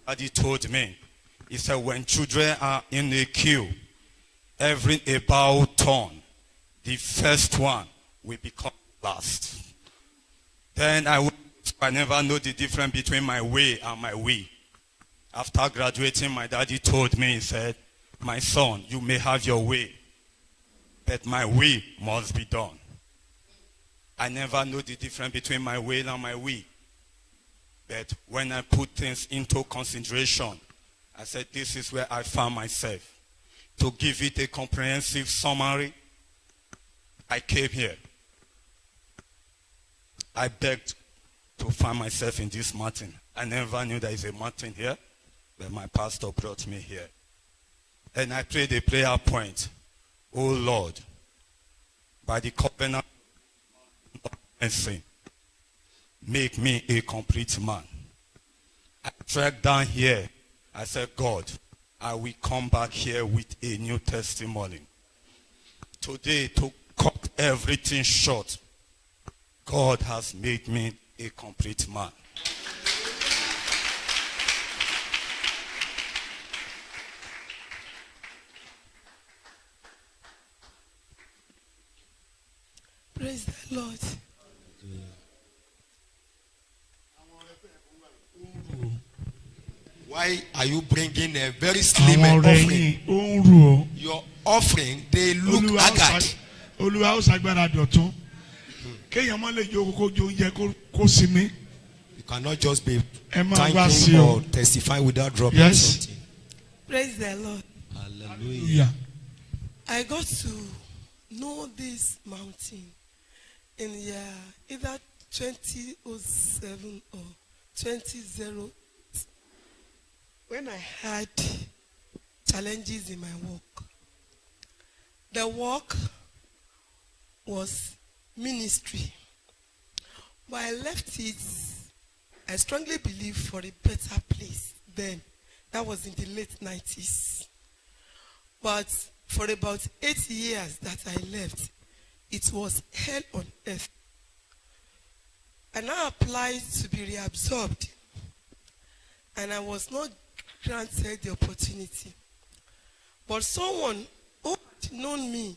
Daddy told me, he said, when children are in a queue, every about turn, the first one will become last. Then I never know the difference between my way and my we. After graduating, my daddy told me, he said, my son, you may have your way, but my way must be done. I never know the difference between my way and my we. But when I put things into consideration, I said, this is where I found myself. To give it a comprehensive summary, I came here. I begged to find myself in this mountain. I never knew there is a mountain here, but my pastor brought me here. And I prayed a prayer point. Oh Lord, by the covenant of mercy, make me a complete man. I trekked down here. I said, God, I will come back here with a new testimony. Today, to cut everything short, God has made me a complete man. Praise the Lord. Why are you bringing a very slim offering? Your offering, they look haggard. You cannot just be thanking or testifying without dropping something. Praise the Lord. Hallelujah. I got to know this mountain in year either 2007 or 2008 when I had challenges in my work. The work was ministry, but I left it, I strongly believe, for a better place then. That was in the late 90s. But for about 8 years that I left, it was hell on earth. And I applied to be reabsorbed, and I was not granted the opportunity. But someone who had known me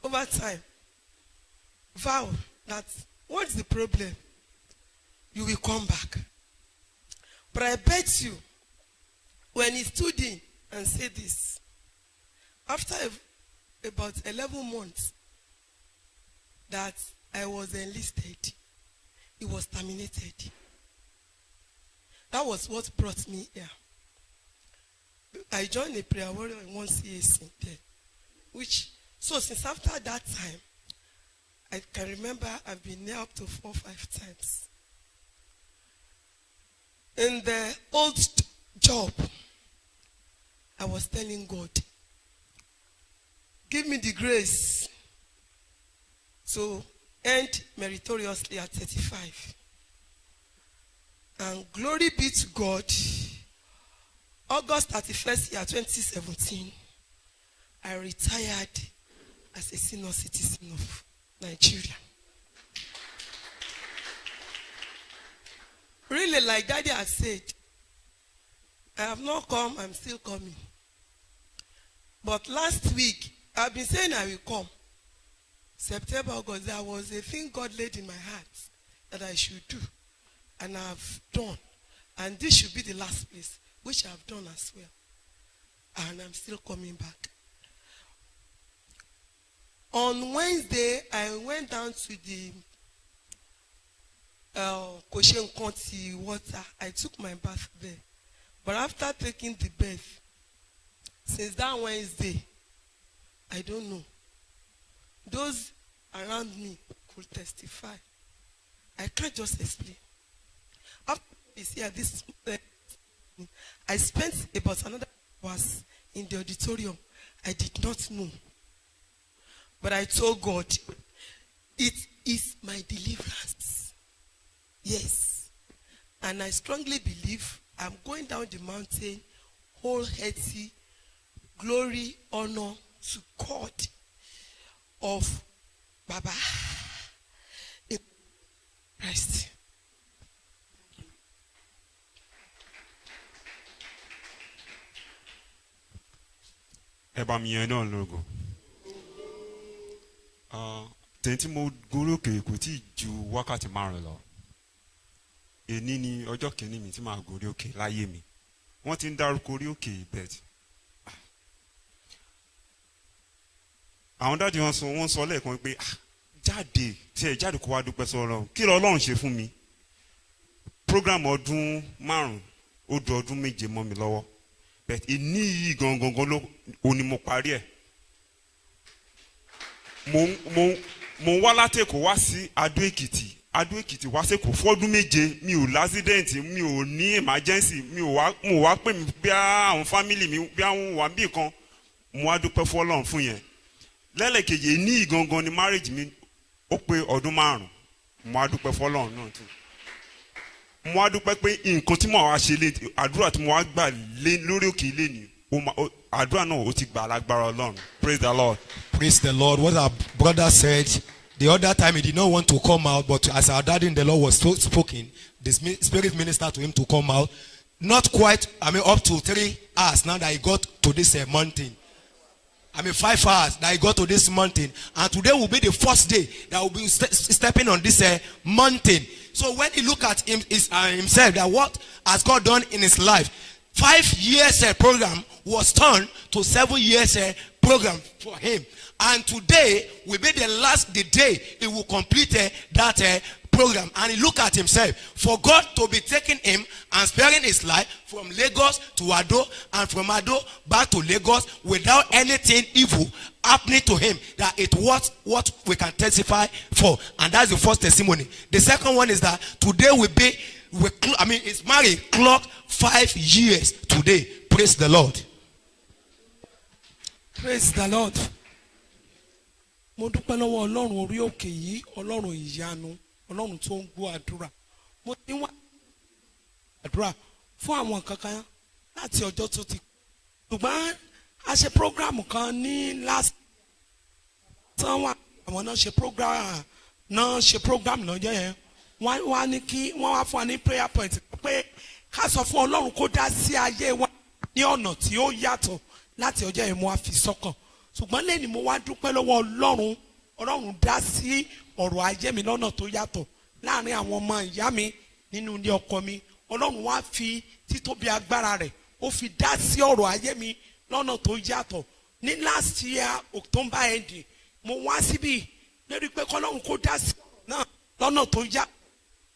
over time vowed that, what's the problem? You will come back. But I bet you, when he stood in and said this, after about 11 months that I was enlisted, it was terminated. That was what brought me here. I joined a prayer warrior in one CAC there, so since after that time, I can remember I've been there up to 4 or 5 times. In the old job, I was telling God, give me the grace to end meritoriously at 35. And glory be to God, August 31st year 2017, I retired as a senior citizen of Nigeria. Really, like Daddy has said, I have not come, I'm still coming. But last week, I've been saying I will come. September, August, there was a thing God laid in my heart that I should do. And I've done. And this should be the last place, which I've done as well. And I'm still coming back. On Wednesday, I went down to the Koshen County water. I took my bath there. But after taking the bath, since that Wednesday, I don't know. Those around me could testify. I can't just explain. After this year, I spent about another hours in the auditorium. I did not know. But I told God, it is my deliverance. Yes. And I strongly believe I'm going down the mountain, wholehearted, glory, honor to God of Baba in Christ. ẹ bá mi yan náà lógo. Tẹ̀yìn tí mo gorí òkè kò tí ì ju wákàtí 5 lọ. Èní ni ọjọ́ kìíní mi tí màá gorí òkè láyé mi. Wọ́n ti ń dárúkọ orí òkè bẹ́ẹ̀. Àwọn dájú wọ́n sọ lẹ́ẹ̀kan pé jáde tí ẹ jáde kó wá dúpẹ́ sọ Ọlọ́run. Kí ló Ọlọ́run ṣe fún mi? Program ọdún 5 ó du ọdún 7 mọ́ mi lọ́wọ́. Bẹ́ẹ̀ èní yìí gangan ló ní mo parí ẹ̀. Mo wá látẹ̀kọ̀ wá sí Adó Èkìtì wá sẹ́kọ̀ọ́ fọ́dún 7 mi ò lásídẹ̀ǹtì mi ò ní emergency mo wá pè mí bí àwọn family mi bí àwọn wà bí kan mo wá dúpẹ́ fún Ọlọ́run fún yẹn. Lẹ́lẹ̀kejì ní ìgangan ni marriage mi ó pé ọdún 5 mo wá dúpẹ́ fún Ọlọ́run náà too. Mo wá dúpẹ́ pé nǹkan tí mo wá ṣe lé àdúrà tí mo wá gbà lé lórí òkè ilé ni àdúrà náà ó ti gbà lágbára Ọlọ́run. Praise the Lord. Praise the Lord. What our brother said the other time, he did not want to come out, but as our daddy in the Lord was spoken, the Spirit ministered to him to come out. Not quite, up to 3 hours now that he got to this mountain. 5 hours that he got to this mountain. And today will be the first day that will be stepping on this mountain. So when he look at himself, that what has God done in his life, 5 years program was turned to 7 years program for him. And today will be the day he will complete that program. And he look at himself for God to be taking him and sparing his life from Lagos to Ado and from Ado back to Lagos without anything evil happening to him. That it was what we can testify for. And that's the first testimony. The second one is that today it's married clock 5 years today. Praise the Lord. Praise the Lord. Mo dúpẹ́ lọ́wọ́ Ọlọ́run orí òkè yìí, Ọlọ́run ìyanu, Ọlọ́run tó ń gbọ́ àdúrà. Mo ti wá àdúrà fún àwọn kankan láti ọjọ́ tó ti. Ṣùgbọ́n a ṣe program kan ní last tán wà àwọn náà ṣe program náà jẹ́ yẹn. Wọ́n wá ní kí wọ́n wá fún wa ní prayer point pé ká sọ fún Ọlọ́run kó dá sí ayé wa ní ọ̀nà tí ó yàtọ̀ láti ọjọ́ yẹn mo wá fi sọ́kàn. Ṣùgbọ́n lẹ́ni mo wá dúpẹ́ lọ́wọ́ Ọlọ́run dá sí ọ̀rọ̀ ayé mi lọ́nà tó yàtọ̀ láàrin àwọn ọmọ ìyá mi nínú ilé ọkọ mi. Ọlọ́run wá fi títóbi agbára rẹ̀ ó fi dá sí ọ̀rọ̀ ayé mi lọ́nà tó yàtọ̀. Ní last year October ending mo wá síbí lórí pé kọ́lọ́run kó dá sí ọ̀rọ̀ náà lọ́nà tó yàtọ̀.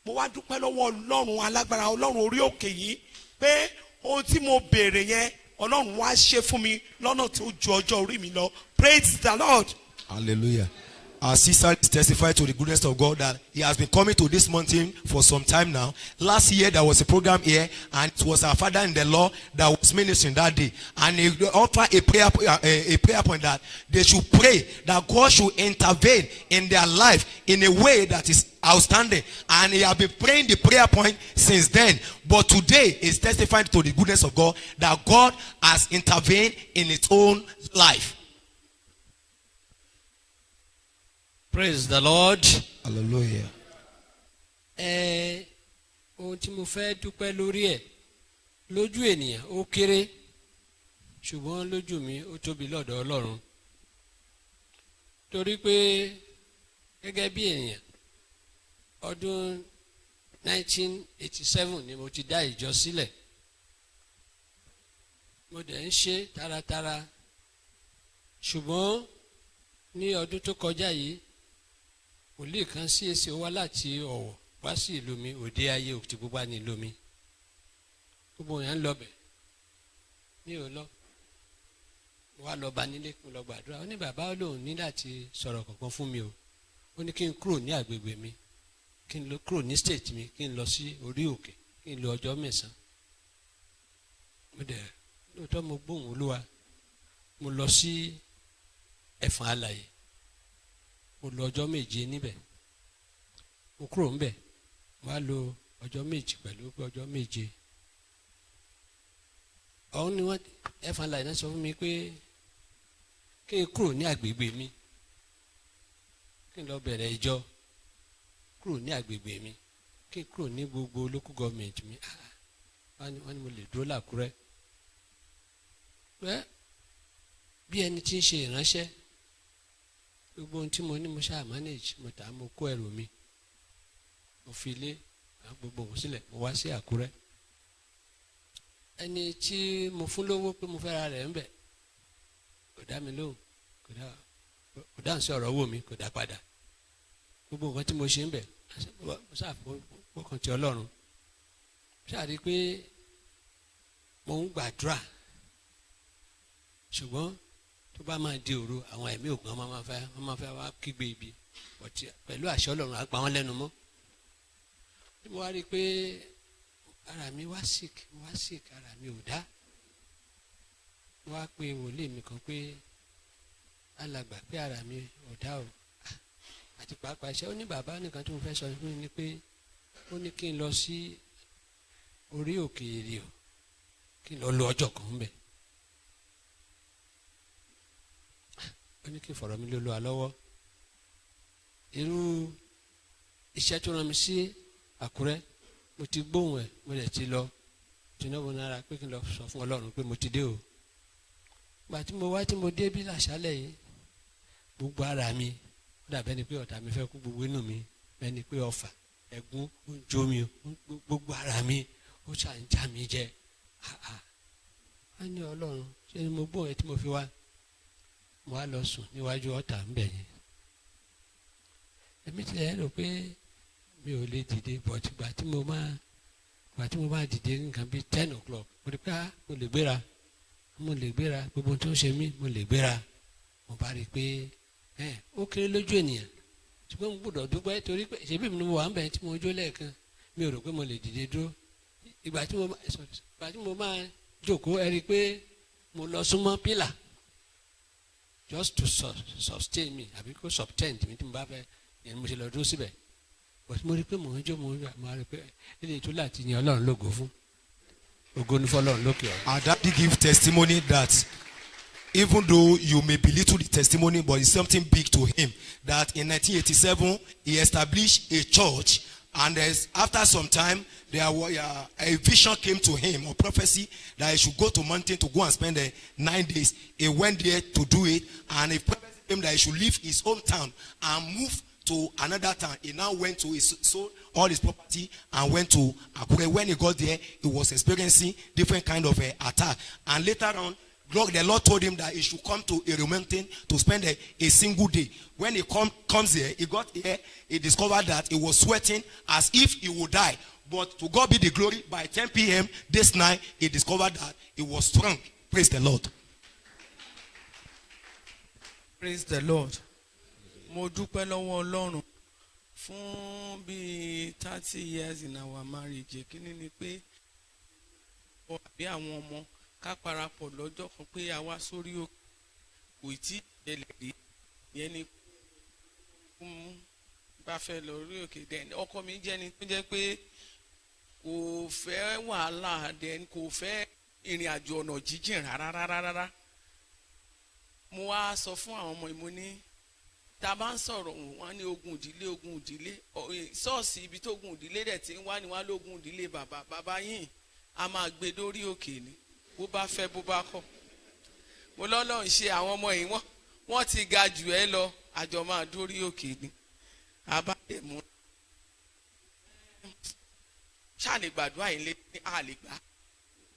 Mo wá dúpẹ́ lọ́wọ́ Ọlọ́run alágbára Ọlọ́run orí òkè yìí pé ohun tí mo béèrè yẹn Ọlọ́run wá ṣe fún mi lọ́nà tí ó ju ọjọ́ orí mi lọ. Praise the Lord. Hallelujah. Our sister testified to the goodness of God that he has been coming to this mountain for some time now. Last year there was a program here and it was our father in the Lord that was ministering that day. And he offered a prayer point that they should pray that God should intervene in their life in a way that is outstanding. And he has been praying the prayer point since then. But today is testifying to the goodness of God that God has intervened in his own life. Praise the Lord. Hallelujah. Ohun tí mo fẹ́ dúpẹ́ lórí ẹ̀ lójú ènìyàn ó kéré ṣùgbọ́n lójú mi ó tóbi lọ́dọ̀ Ọlọ́run. Torí pé gẹ́gẹ́ bí ènìyàn ọdún 1987 ni mo ti dá ìjọ sílẹ̀. Mo dẹ̀ ń ṣe taratara ṣùgbọ́n ní ọdún tó kọjá yìí wòlíì kan sí èsì wá láti Ọ̀wọ̀ wá sí ìlú mi Òde Ayé Òkìtìpupa ní ìlú mi gbogbo yẹn ń lọ bẹ̀ mi ò lọ mo wá lọ bá nílé kí n lọ gbàdúrà ó ní bàbá olóhùn ní láti sọ̀rọ̀ kankan fún mi o ó ní kí n kúrò ní àgbègbè mi kí n lọ kúrò ní state mi kí n lọ sí orí òkè kí n lọ ọjọ́ 9 mo dẹ̀ lóòótọ́ mo gbóhùn Olúwa mo lọ sí Ẹ̀fọ̀n Alààyè mo lọ ọjọ́ 7 níbẹ̀ mo kúrò ńbẹ̀ mo wá lò ọjọ́ 7 pẹ̀lú ọjọ́ 7 ọ̀hún ni wọ́n Ẹ̀fọ̀n Alààyè náà sọ fún mi pé kí n kúrò ní àgbègbè mi kí n lọ bẹ̀rẹ̀ ìjọ kúrò ní àgbègbè mi kí n kúrò ní gbogbo local government mi wọ́n ní mo lè dúró l'Àkúrẹ́ bí ẹni tí ń ṣe ìránṣẹ́ gbogbo ohun tí mo ní mo ṣáà manage mo tà mo kó ẹrù mi mo fi lé gbogbo òun sílẹ̀ mo wá sí Àkúrẹ́ ẹni tí mo fún lówó pé mo fẹ́ ra rẹ̀ ń bẹ̀ kò dá mi lóhùn kò dáhùn sí ọ̀rọ̀ owó mi kò dá padà gbogbo nǹkan tí mo ṣe ń bẹ̀ mo ṣàfọwọ́kàn ti Ọlọ́run ṣáà rí i pé mo ń gbàdúrà ṣùgbọ́n tó bá máa di òru àwọn ẹ̀mí ògùn wọ́n máa fẹ́ wá kígbe ibi pẹ̀lú àṣẹ Ọlọ́run á pa wọ́n lẹ́nu mọ́ tí mo wá rí i pé ara mi wá sick ara mi ò dá mo wá pe wòlíì mi kan pé alàgbà pé ara mi ò dá o àti pàápàá iṣẹ́ ó ní bàbá nìkan tó ń fẹ́ sọ fún mi ni pé ó ní kí n lọ sí orí òkè èrè o kí n lọ lo ọjọ́ kan ń bẹ̀ ó ní kí n fọ̀rọ̀ mi lé Olúwa lọ́wọ́ irú iṣẹ́ tó rán mi sí Àkúrẹ́ mo ti gbóhùn ẹ̀ mo lè ti lọ Tinubu náírà pé kí n lọ sọ fún Ọlọ́run pé mo ti dé o gbà tí mo wá tí mo dé bí làṣálẹ̀ yìí gbogbo ara mi ó dàbẹ́ ni pé ọ̀tá mi fẹ́ kú gbogbo inú mi bẹ́ẹ̀ ni pé ọfà ẹ̀gún ó ń jó mi gbogbo ara mi ó ṣà ń já mi jẹ á ní Ọlọ́run ṣé ni mo gbóhùn ẹ̀ tí mo fi wá mo wá lọ sùn níwájú ọ̀tá ń bẹ̀ yẹn èmi ti ẹ̀ rò pé mi ò lè dìde but ìgbà tí mo máa dìde nǹkan bíi 10 o'clock mo rí pé mo lè gbéra gbogbo tó ń ṣe mí mo lè gbéra mo bá rí i pé ó kéré lójú ènìyàn ṣùgbọ́n mo gbọ́dọ̀ dúpẹ́ torí pé ṣebí mi ni mo wà ń bẹ̀ tí mo jó lẹ́ẹ̀kan mi ò rò pé mo lè dìde dúró ìgbà tí mo máa jókòó ẹ rí i pé mo lọ súnmọ́ pílà just to sustain me àbí kó subtend mi tí mo bá fẹ́ yẹn mo ṣe lọ dúró síbẹ̀ but mo rí i pé mo ń jó mo rí i pé ilé ìtúlẹ̀ àti ìyẹn Ọlọ́run lógo fún ògo ní fọ́lọ́run lókè ọ̀run. Our daddy give testimony that even though you may belittle the testimony, but it's something big to him. That in 1987 he established a church, and after some time there was a vision came to him, or prophecy, that he should go to mountain to go and spend 9 days. He went there to do it, and a prophecy came that he should leave his hometown and move to another town. He now went to sold all his property and went to Akure. When he got there, he was experiencing different kind of attack. And later on, the Lord told him that he should come to a mountain to spend a single day. When he comes here, he got here, he discovered that he was sweating as if he would die. But to God be the glory, by 10 p.m. this night, he discovered that he was strong. Praise the Lord. Praise the Lord. Mo dúpẹ́ lọ́wọ́ Ọlọ́run fún bíi 30 years in our marriage. Kíni ni pé àbí àwọn ọmọ ká parapọ̀ lọ́jọ́ kan pé a wá sórí òkè kò tí ì ṣẹlẹ̀ rí yẹn ni bá fẹ́ lọ rí òkè dẹ́n ọkọ mi jẹ́ ni tó jẹ́ pé kò fẹ́ wàhálà dẹ́n kò fẹ́ ìrìn àjò ọ̀nà jíjìn rárá. Mo wá sọ fún àwọn ọmọ ìmọ̀ ní tá a bá ń sọ̀rọ̀ wọn ní ogun ìdílé ṣọ́ọ̀ṣì ibi tó ogun ìdílé rẹ̀ ti ń wá ní wá lógun ìdílé bàbá yìí a máa gbé dórí òkè ni bó bá fẹ́ bó bá kọ̀. Mo lọ́lọ́run ṣe àwọn ọmọ yìí wọ́n ti ga jù ẹ́ lọ àjọ máa dórí òkè ni abáyé mú ṣáà lè gbàdúrà yìí lé ní àlè gbà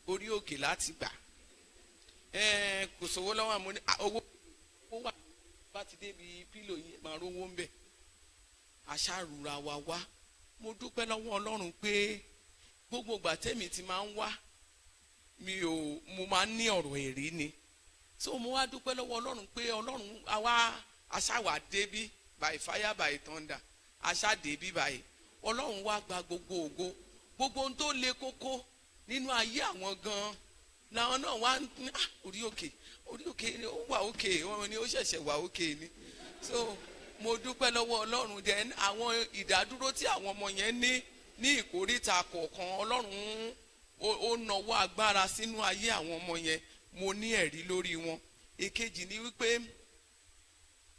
orí òkè láti gbà kò sówó lọ́wọ́ àmọ́ ní owó wà bá ti débi pílò yìí máa rówó ń bẹ̀ aṣáàrùra wa wá. Mo dúpẹ́ lọ́wọ́ Ọlọ́run pé gbogbo ìgbà tẹ́mi ti máa ń wá mo máa ń ní ọ̀rọ̀ èrè ni so mo wá dúpẹ́ lọ́wọ́ Ọlọ́run pé Ọlọ́run àwa aṣáwà débí by fire by thunder aṣá débí báyìí Ọlọ́run wá gba gbogbo ògo gbogbo ohun tó le kókó nínú ayé àwọn gan làwọn náà wá ní orí òkè ni ó wà òkè wọn ni ó ṣẹ̀ṣẹ̀ wà òkè ni so mo dúpẹ́ lọ́wọ́ Ọlọ́run then àwọn ìdádúró tí àwọn ọmọ yẹn ní ìkórìtà kọ̀ọ̀kan Ọlọ́run ó nawọ́ agbára sínú ayé àwọn ọmọ yẹn mo ní ẹ̀rí lórí wọn. Èkejì ni wípé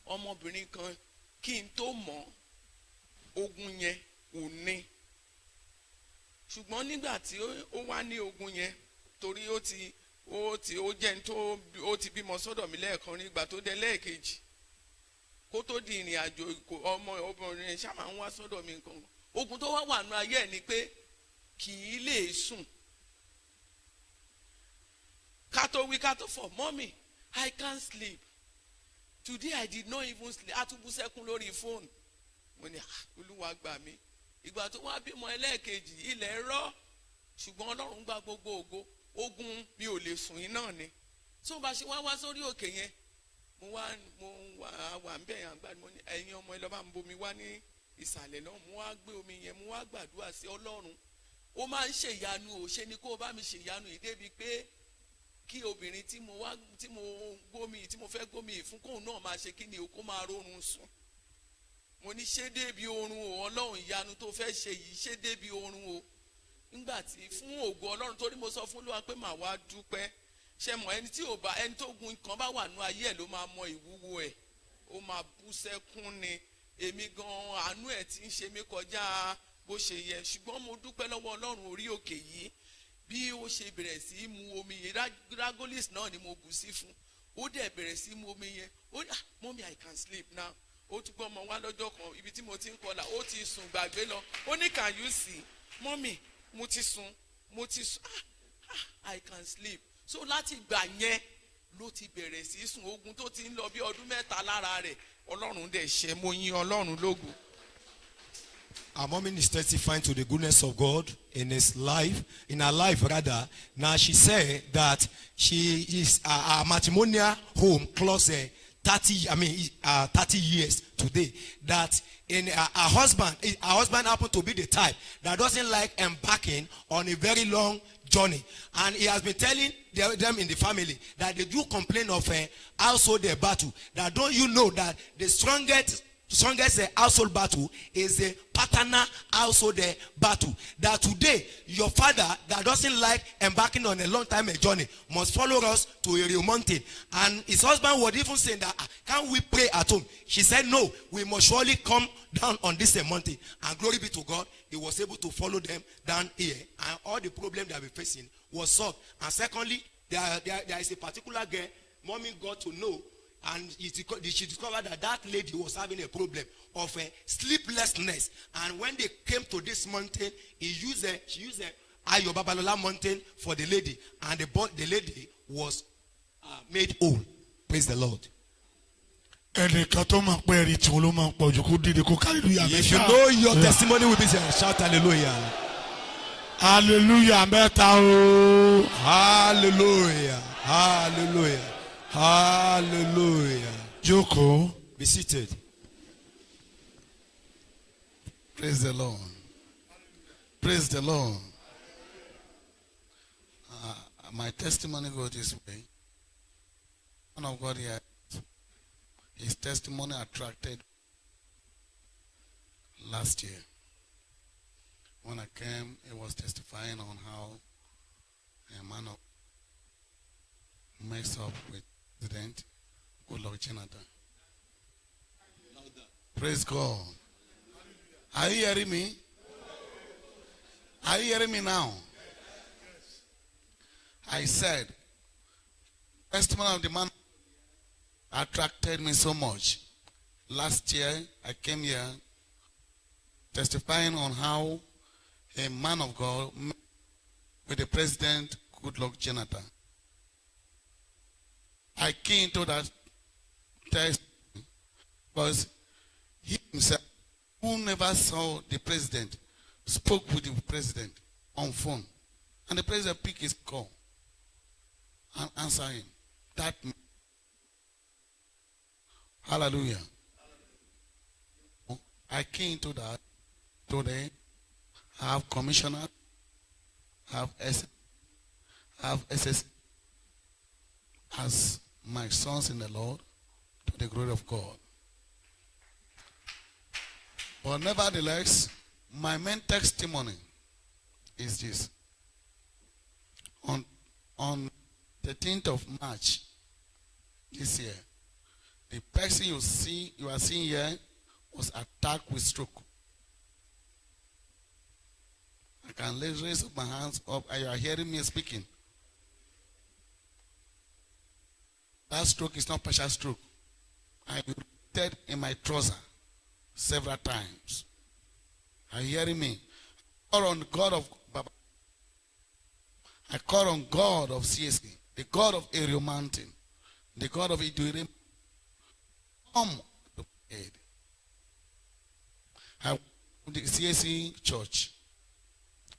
ọmọbìnrin kan kí n tó mọ̀ ogun yẹn ò ní ṣùgbọ́n nígbà tí ó wá ní ogun yẹn torí ó ó jẹ́ ní tó ó ti bímọ sọ́dọ̀ mi lẹ́ẹ̀kan nígbà tó dé lẹ́ẹ̀kejì kó tó di ìrìn àjò ọmọ obìnrin ṣá máa ń wá sọ́dọ̀ mi nǹkan ogun tó wà nù ayé ẹ̀ ni pé kì í lè sùn ká tó wí ká tó fọ̀ mọ́mì I can't sleep today I did not even sleep a tún bú sẹ́kún lórí fóònù mo ní olúwa gbà mí ìgbà tó wá bímọ ẹlẹ́ẹ̀kejì ilẹ̀ rọ́ ṣùgbọ́n ọlọ́run gba gbogbo ògo ogun mi ò lè sùn yín náà ni tó bá ṣe wá sórí òkè yẹn mo wà ń bẹ̀ yàn gbà mo ní ẹ̀yin ọmọ ẹ lọ bá ń bomi wá ní ìsàlẹ̀ náà mo wá gbé omi yẹn mo wá gbàdúrà sí ọlọ́run ó máa ń ṣèyanu ò ṣe ni kó o bá mi ṣèyanu yìí débi pé kí obìnrin tí mo fẹ́ gómi fún kóun náà máa ṣe kí ni o kó máa rórun sùn mo ní ṣé débi oorun o ọlọ́run ìyanu tó fẹ́ ṣe yìí ṣé débi oorun o nígbà tí fún ògo ọlọ́run torí mo sọ fún Olúwa pé màá wá dúpẹ́ ṣe mọ̀ ẹni tó gun kan bá wà nú ayé ẹ̀ ló máa mọ ìwúwo ẹ̀ ó máa bú sẹ́kún ni èmi gan àánú ẹ̀ tí ń ṣe mí kọjá bó ṣe yẹ ṣùgbọ́n mo dúpẹ́ lọ́wọ́ ọlọ́run orí òkè yìí bí ó ṣe bẹ̀rẹ̀ sí mu omi yẹn ragolis náà ni mo bù sí fún ó dẹ̀ bẹ̀rẹ̀ sí mu omi yẹn ó ní mọ́mí I can sleep now ó tún gbọ́ ọmọ wá lọ́jọ́ kan ibi tí mo ti ń kọlà ó ti sùn gbàgbé lọ ó ní can you see mọ́mí mo ti sùn I can sleep so láti gbà yẹn ló ti bẹ̀rẹ̀ sí sùn ogun tó ti ń lọ bí ọdún mẹ́ta lára rẹ̀ ọlọ́run dẹ̀ ṣe mo yìn ọlọ́run lógo. Our mommy is testifying to the goodness of God in her life rather. Now she said that she is a matrimonial home close 30 years today. That in her husband happened to be the type that doesn't like embarking on a very long journey, and he has been telling them in the family that they do complain of a household battle. That don't you know that the strongest household battle is a paternal household battle. That today your father that doesn't like embarking on a long time journey must follow us to a real mountain, and his husband was even saying that can't we pray at home? She said no, we must surely come down on this mountain, and glory be to God, he was able to follow them down here, and all the problem they were facing was solved. And secondly, there is a particular girl mommy got to know, and she discovered that lady was having a problem of sleeplessness. And when they came to this mountain, she used Ayo Babalola mountain for the lady, and the lady was made whole. Praise the Lord. If you know your testimony will be there, shout hallelujah. Hallelujah. Hallelujah. Hallelujah. Hallelujah. Joko. Be seated. Praise the Lord. Praise the Lord. My testimony goes this way. One of God here, his testimony attracted last year. When I came, he was testifying on how a man of messed up with President Goodluck Jonathan. Praise God. Are you hearing me? Are you hearing me now? I said, testimony of the man attracted me so much. Last year, I came here testifying on how a man of God met with the President Goodluck Jonathan. I came into that test because he himself, who never saw the president, spoke with the president on phone. And the president picked his call and answered him. That hallelujah. I came to that today. I have commissioner, I have SS as my sons in the Lord, to the glory of God. But nevertheless, my main testimony is this. On 13th of March this year, the person you are seeing here was attacked with stroke. I can raise up my hands up and you are hearing me speaking. That stroke is not partial stroke. I repeated in my trouser several times. Are you hearing me? I call on God of Baba. I call on God of CSC, the God of Aerial Mountain, the God of Idurim. Come to aid. I went to the CSC church,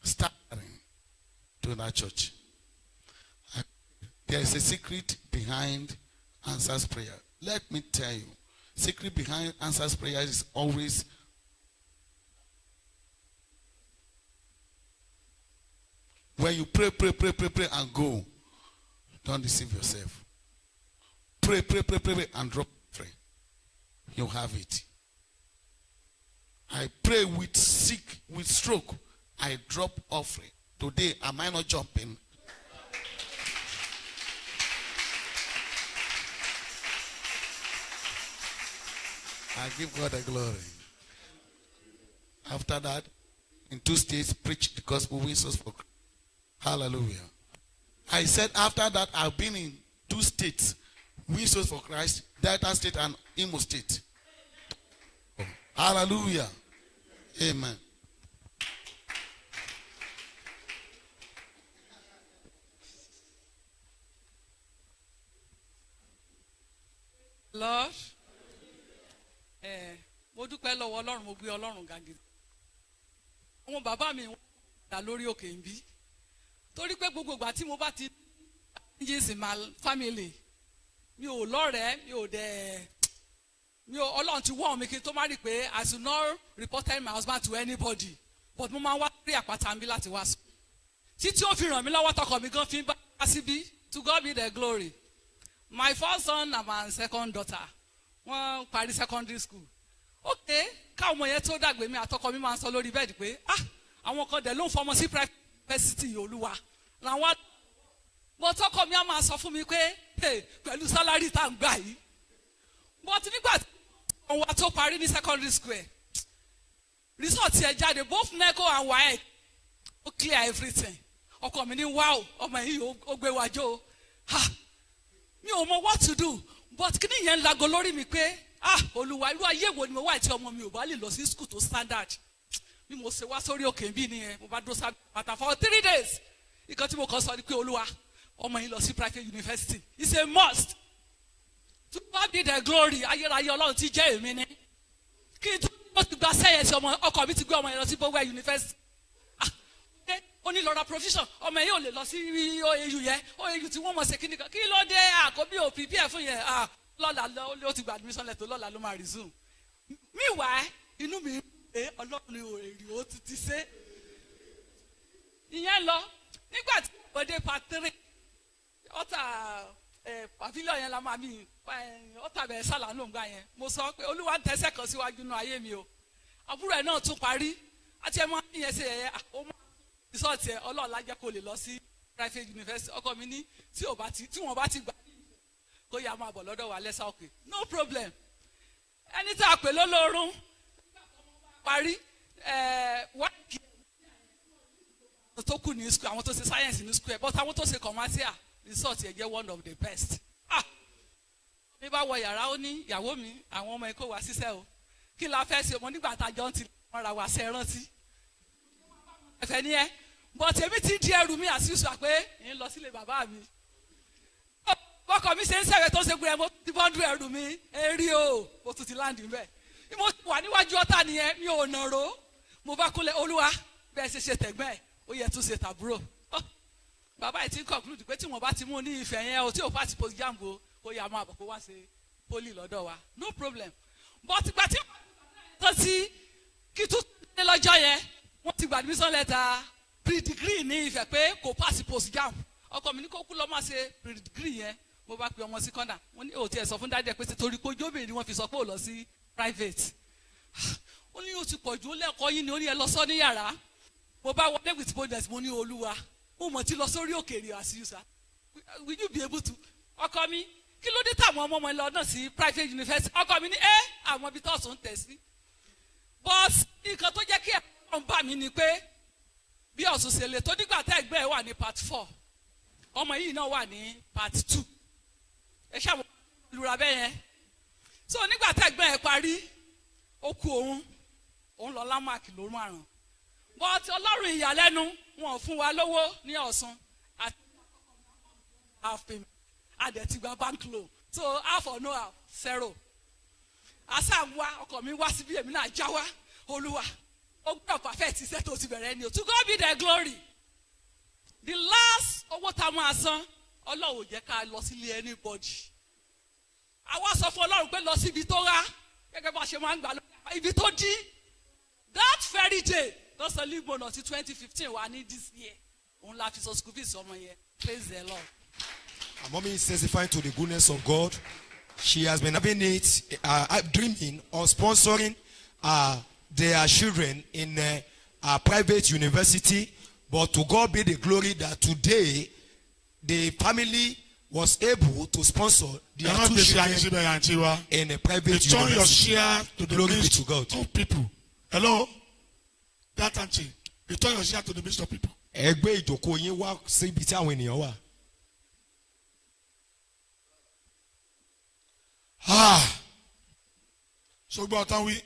starting to that church. There is a secret behind answers prayer. Let me tell you, secret behind answers prayer is always when you pray and go, don't deceive yourself. Pray and drop prayer. You have it. I pray with stroke. I drop offering. Today, am I not jumping? I give God the glory. After that, in 2 states, preach the gospel, win souls for Christ. Hallelujah. I said after that, I've been in 2 states, win souls for Christ, Delta State and Imo State. Oh, hallelujah. Amen. Lord, mo dúpẹ́ lọ́wọ́ Ọlọ́run, mo gbé Ọlọ́run ga gidi. Àwọn bàbá mi wọ́n dà lórí òkè ń bí. Torí pé gbogbo ìgbà tí mo bá ti changes in my family, mi ò lọ́rẹ̀ẹ́, Ọlọ́run ti wọ́n mi kí n tó má rí pé I should not report my husband to anybody. But mo máa ń wá rí àpáta mi láti wá sùn. Títí ó fi ràn mí lọ́wọ́ tọkọ mi gan fi ń bá wá síbí. To God be the glory. My first son and my second daughter, wọ́n parí secondary school. Okay, káwọn ọmọ yẹn tó dàgbé mi àtọkọ mi máa ń sọ lórí bẹ́ẹ̀dì pé àwọn kan dẹ̀ ló ń fọmọ sí private university Olúwa làwọn bọ́ tọkọ mi á máa sọ fún mi pé pẹ̀lú sálárì tá à ń gbà yìí. But nígbà tí wọ́n wá tó parí ní secondary school ẹ̀ result ẹ̀ jáde both NECO and WAEC ó clear everything. Ọkọ mi ní wow ọmọ yìí ó gbé wájú mi ò mọ what to do but kí ni yẹn lago lórí mi pé Olúwa irú ayé wo ni mo wá tí ọmọ mi ò bá lè lọ sí school tó standard bí mo ṣe wá sórí òkè bí nìyẹn mo bá dó sábà pátá for 3 days nǹkan tí mo kàn sọ ni pé Olúwa ọmọ yìí lọ sí private university it's a must to God be the glory ayérayé Ọlọ́run ti jẹ́ èmi ni kí n tó ti gba sẹ́yẹ̀ sí ọkọ mi ti gbé ọmọ yẹn lọ sí Bowen university ó ní lọ ra provision ọmọ yìí ò lè lọ sí OAU yẹn OAU tí wọ́n mọ̀ ṣe kíní kan kí ló dé àkóbí ò prepare fún yẹn lọ́la ó ti gba admission letter lọ́la ló máa resume. Meanwhile inú mi pé Ọlọ́run ò èrè ó ti ṣe. Ìyẹn lọ nígbà tí mo dé part 3 ọ̀tà pavilion yẹn la máa mi ọ̀tà bẹ̀rẹ̀ sálà ló ń gbà yẹn mo sọ pé Olúwa ń tẹ́sẹ̀ kan síwájú náà ayé mi o àbúrò ẹ̀ náà tún parí àti ẹ̀ máa ń yẹn ṣe ẹ̀yẹ result ẹ̀ Ọlọ́run lájẹ́ kó lè lọ sí private university ọkọ mi ní tí wọ́n bá ti gbà kó yá máa bọ̀ lọ́dọ̀ wa lẹ́sà òkè no problem ẹni tí a pè lólórun parí wáìkì tó kù ní school àwọn tó ṣe science ní school ẹ̀ but àwọn tó ṣe commercial result ẹ̀ jẹ́ one of the best mi bá wọ yàrá ó ní ìyàwó mi àwọn ọmọ ẹ̀ kó wá síṣẹ́ o kí la fẹ́ ṣe ọmọ nígbà tá a jọ ń ti mọ́ra wá ṣe rántí ẹ̀fẹ̀ ni ẹ but èmi ti di ẹrù mi àṣìṣe pé ń lọ sílé bàbá mi bọ́kọ̀ mi ṣe ń sẹ̀rẹ̀ tó ṣe gbé ẹ mo ti bọ́ndù ẹrù mi eré o mo tún ti láǹdì mbẹ́ mo wà níwájú ọ̀tá nìyẹn mi ò nàró mo bá kúnlẹ̀ Olúwa bẹ́ẹ̀ ṣe tẹ̀gbẹ́ ẹ̀ ó yẹ tún ṣe tàbúrò bàbá yìí ti ń conclude pé tí wọ́n bá ti mú ní ìfẹ́ yẹn o tí ò bá ti post jam o ó yà máa bọ̀ kó wá ṣe poli lọ́dọ̀ wa no problem but ìgbà tí wọ́n ti kí tún ṣe lọ́jọ́ yẹn wọ́n ti gba admission letter pre-degree ní ìfẹ́ pé kò pass post jam ọkọ mi ní kó kú lọ́ máa ṣe pre-degree yẹn mo bá pe ọmọ sí kọ́nà wọ́n ní òtí ẹ̀ sọ fún dáadé pé torí pé ojóbìnrin wọ́n fi sọ pé ò lọ sí private ó ní yóò ti pọ̀ jù ó lẹ́ẹ̀kọ́ yín ni ó ní ẹ lọ sọ ní yàrá mo bá wọlé with boldness mo ní Olúwa mo mọ̀ ti lọ sórí òkèèrè àṣìṣà will you be able to ọkọ mi kí ló dé táwọn ọmọ ọmọ ẹ lọ náà sí private university ọkọ mi ní àwọn ibi tó ọ̀sùn tẹ̀ sí but nǹkan tó jẹ́ kí ẹ̀ ń bà mí ni pé bí Ọ̀ṣun ṣe lè tó nígbà tá ẹgbẹ́ ẹ wà ní part 4 ọmọ yìí náà wà ní part 2 ẹ ṣàmù lura bẹ́ẹ̀ yẹn so nígbà tí ẹgbẹ́ ẹ parí ó kú òun lọ lámàkì lórí àrùn but ọlọ́run ìyàlẹ́nu wọn ò fún wa lówó ní ọ̀sán àti half payment àdẹ̀tìgbà bank loan so half or no half zero àṣà wa ọkọ mi wá síbí èmi náà já wá olúwa ó gbọ́dọ̀ perfect iṣẹ́ tó ti bẹ̀rẹ̀ ni o to God be the glory the last owó tá a máa san ọlọ́run ò jẹ́ ká lọ sílé anybody àwa sọ fún ọlọ́run pé lọ síbi tó rà gẹ́gẹ́ bá ṣe máa ń gbà lọ ibi tó dí that very day lọ́sàn league bonus ti 2015 wà ní this year òun la fi sọ school fees ọmọ yẹn praise the Lord. Our mommy is testifying to the goodness of God. She has been having it, dreaming of sponsoring their children in a private university. But to God be the glory that today the family was able to sponsor their two children in a private university. Return your share to the Glory be midst to God. of people. Hello? That auntie. Return your share to the midst of people. Ẹgbẹ́ ìjókòó yín wá síbi tí àwọn ènìyàn wà. So gbọ́ ọ̀tá wí.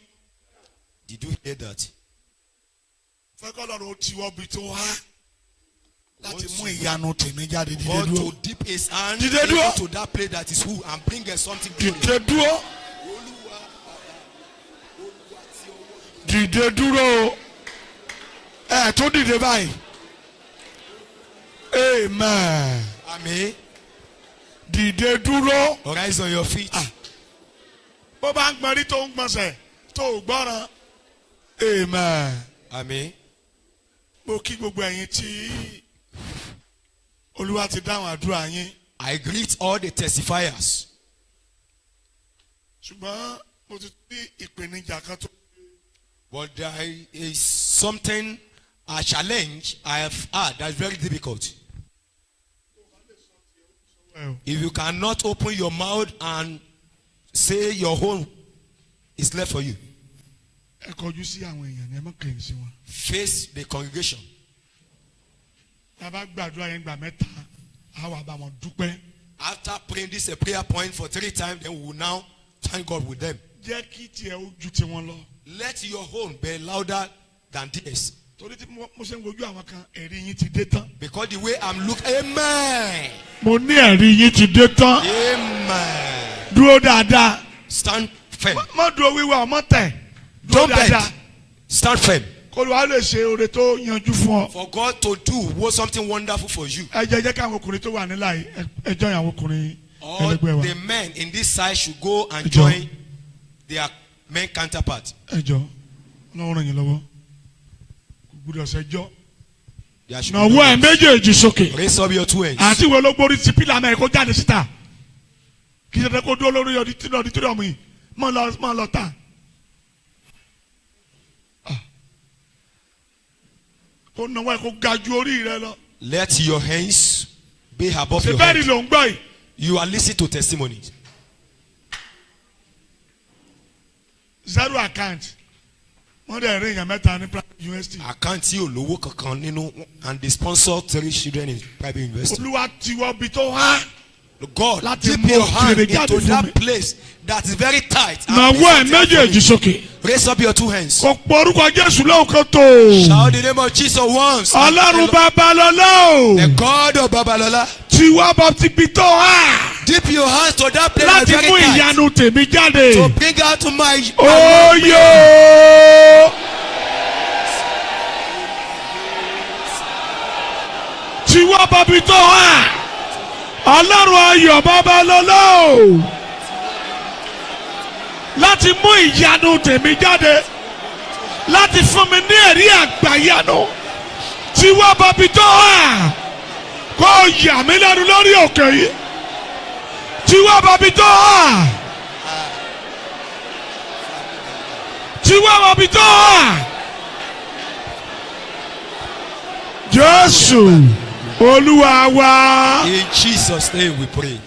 Did you hear that? Fẹ́ kọ́ lọ́rùn ó ti wọ́ bi tó wá. Láti mú ìyanu tèmi jáde dídé God dúró. to dip his hand Dídé into dúró. that place that is who and bring us something good. Dídé dúró. Dídé dúró. Ẹ tó dìde báyìí. Amen. Amen. Dìde dúró. Rise on your feet. Bó bá ń gbọ́n rí tó ń gbọ̀nsẹ̀ tó gbọ́ràn. Amen. Amen. Mo kí gbogbo ẹ̀yin tí Olúwa ti dáhùn àdúrà yín. I greet all the testifiers. Ṣùgbọ́n mo ti ní ìpèníjà kan tó. But there is something, a challenge I have had that is very difficult. If you cannot open your mouth and say your own is left for you, Ẹ kọjú sí àwọn èèyàn ní ẹ má kẹ̀yìn sí wọn. face the congregation. Tá a bá gbàdúrà yẹn gbà mẹ́ta, a wá bá wọn dúpẹ́. After praying this a prayer point for 3 times, then we will now thank God with them. Jẹ́ kí tiẹ̀ ó ju tiwọn lọ. Let your own be louder than theirs. Torí tí mo ṣe ń wojú àwọn kan, ẹ̀rí yín ti dé tán. Because the way I'm looking, amen. Mo ní ẹ̀rí yín ti dé tán. Amen. Dúró dáadáa. Stand firm. Má dúró wíwá ọmọ tẹ̀. Dúró Don't dáadáa. bend. Stand firm. Kó ló wá lè ṣe oore tó yanjú fún ọ. For God to do something wonderful for you. Ẹ jẹ́ káwọn ọkùnrin tó wà nílà yìí ẹjọ́ ìyàwó ọkùnrin All ẹlẹgbẹ́ wa. the men in this side should go and Ẹjọ́. join their men counterpart. Ẹjọ́ Ọlọ́run ràn yín lọ́wọ́. Kò gbúdọ̀ ṣẹjọ́. There should be Nàwó no ẹ̀ voice. méjèèjì sókè. Raise up your 2 hands. Àti ìwé ológbórí ti pílà mẹ́rin kó jáde síta. Kì í ṣe kó dúró lórí ọdítírọ̀mù yìí. Mọ̀ lọ tà. Kó náwó ẹ̀ kó ga ju orí rẹ lọ. Let your hands be above your Ṣé bẹ́ẹ̀ ni head. ló ń gbọ́ yìí? You are listening to testimonies. 0 account. Wọ́n dẹ̀ rí èèyàn mẹ́ta ní private university. Àkáǹtì olówó kankan nínú and they sponsor 3 children in private university. Olúwa ti wọ́ bi tó wá. God, Láti dip mú your hand òkèèrè jáde into fún mi. that place that is very tight. and Nàwó ẹ̀ place it there méjèèjì for me. sókè. Raise up your 2 hands. Kò pọ̀ orúkọ Jésù lóhùn kan tó. Shout the name of Jesus once. Ọlọ́run Babalọ́lá The o. God of Babalola. Tí wá bá ti bi tó wá. Dip your hands to that place that Láti is very mú tight. ìyanu tèmi jáde. To bring out to my Oyo. Tí wá bá bi tó wá. Ọlọ́run ayọ̀ Babalọ́lá o. Láti mú ìyanu tèmi jáde. Láti fún mi ní ẹ̀rí àgbàyanu. Tí wá bá bi tó wá. Kó yà mí lẹ́nu lórí òkè yìí. Tí wá bá bi tó wá. Tí wá bá bi tó wá. Jésù Olúwa wa. In Jesus' name we pray.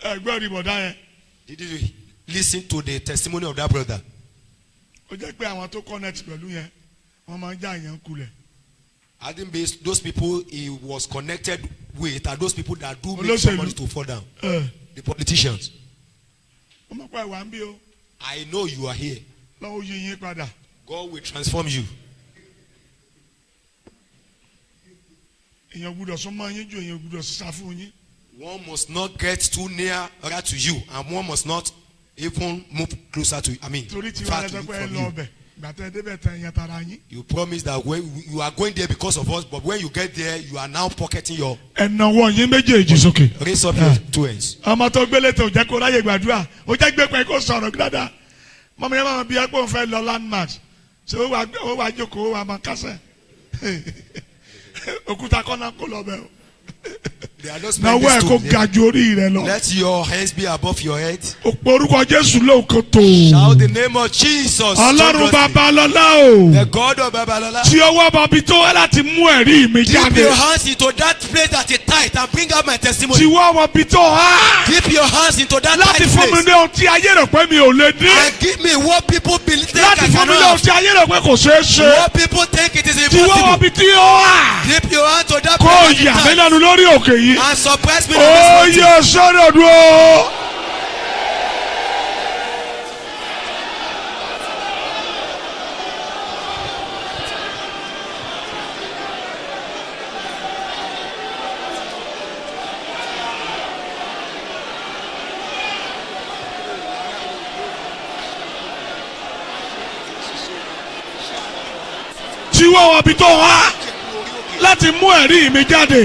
Ẹgbẹ́ ìbọ̀dá yẹn. Did you listen to the testimony of that brother? Ó jẹ́ pé àwọn tó connect pẹ̀lú yẹn wọ́n máa ń já èèyàn kulẹ̀. I think those people he was connected weight are those people that do make Olóṣèlú. somebody to fall down. The politicians. ọmọ pa ìwà ń bí o I know you are here. lọ́wọ́ yí yín padà. God will transform you. èèyàn gbúdọ̀ súnmọ́ yín ju èèyàn gbúdọ̀ sá fún yín. One must not get too near right to you, and one must not even move closer to you. I mean, torí tí far wọ́n to lọ you pé ẹ from lọ you. ọbẹ̀ gbàtẹ́ débẹ̀ tán èèyàn tara yín. You promise that when you are going there because of us, but when you get there, you are now pocketing your. ẹ̀nàwọ̀ yín méjèèjì sókè. Raise up your two hands. ọmọ tó gbélé tó jẹ́ kó ráyè gbàdúrà ó jẹ́ gbé pẹ́ kó sọ̀rọ̀ dáadáa mọ́mọ́ yẹn máa bí ẹ pé òun fẹ́ lọ landmark ṣé ó wà jókòó ó wà máa kásẹ̀ òkúta kọ́nà kó lọ bẹ́ẹ̀ o. They are just náwó ẹ̀ kó ga ju orí rẹ lọ. Let your hands be above your head. òpó orúkọ Jésù lóko tó. Shout the name of Jesus. Ọlọ́run Babalọ́lá o. The God of Babalola. tí ọwọ́ bọ̀bí tó wá láti mú ẹ̀rí mi Dip jáde. your hands into that place that is tight and bring out my testimony. tí wọ́n bọ̀bí tó wá. Dip your hands into that láti tight fún mi place ní ohun tí ayé rẹ̀ pé mi ò lè dé. and give me what people believe I láti fún mi ní cannot ohun tí ayé rẹ̀ pé kò ṣeé ṣe. What people think it is tí wọ́n impossible. bọ̀bí tí ó wá. Dip your hand to that kó place that yà mí is tight lẹ́nu lórí òkè yìí. and surprise me ó on this mountain. yẹ sọ́dọ̀ dúró. tí wọ́n wọ̀ bí tó wá láti mú ẹ̀rí mi jáde.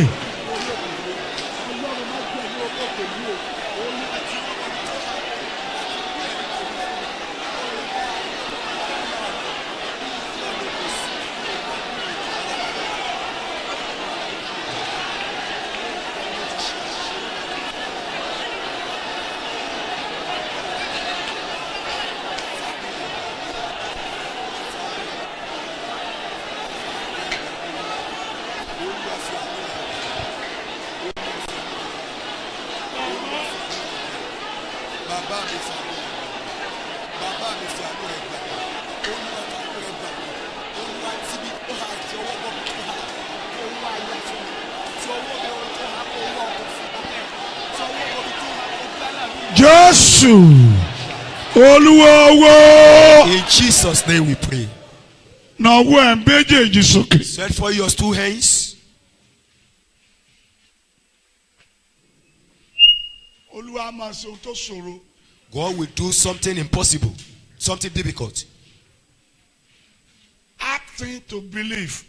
Jésù Olúwa wò. In Jesus' name we pray. Nàwó ẹ̀ méjèèjì sókè. Set for your two hands. Olúwa máa ṣe ohun tó ṣòro. God will do something impossible, something difficult. Acting to believe.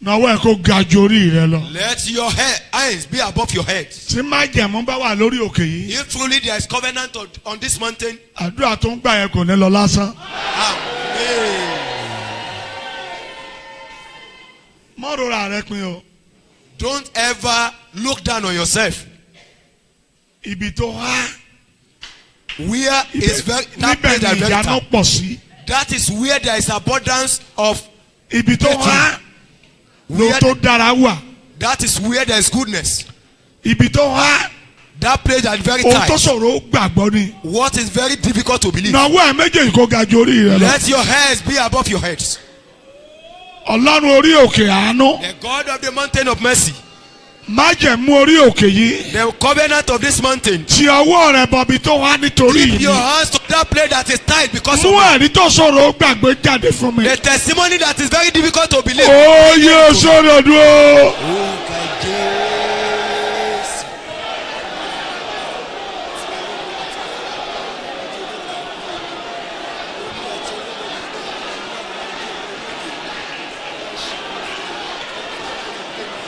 Nàwó ẹ̀ kó ga ju orí rẹ lọ. Let your hands be above your head. Tí májẹ̀mú bá wà lórí òkè yìí. If truly there is covenant on this mountain, Àdúrà tó ń gbà yẹn kò ní lọ lásán. amen. Má rora rẹ pin o. Don't ever look down on yourself. Ibi tó wá. Where is very that place Níbẹ̀ that ni very ìyanu tough. pọ̀ sí. That is where there is abundance of. Ibi tó wá. Ló Where, tó dára wà. that is where there is goodness. Ibi tó wá. That place that is very Ohun tó tight. ṣòro gbàgbọ́ ni. What is very difficult to believe. Nàwó ẹ̀ méjèèjì kó ga ju orí rẹ lọ. Let your hands be above your heads. Ọlọ́run orí òkè àánú. The God of the mountain of mercy. Májẹ̀mú orí òkè yìí. The covenant of this mountain. Tí ọwọ́ rẹ bọ̀bí tó wá nítorí Keep your yìí. hands to that place that is tight because Mú of ẹ̀rí tó ṣòro gbàgbé jáde fún mi. the testimony that is very difficult to believe. Ó yẹ sọ́dọ̀ dúró.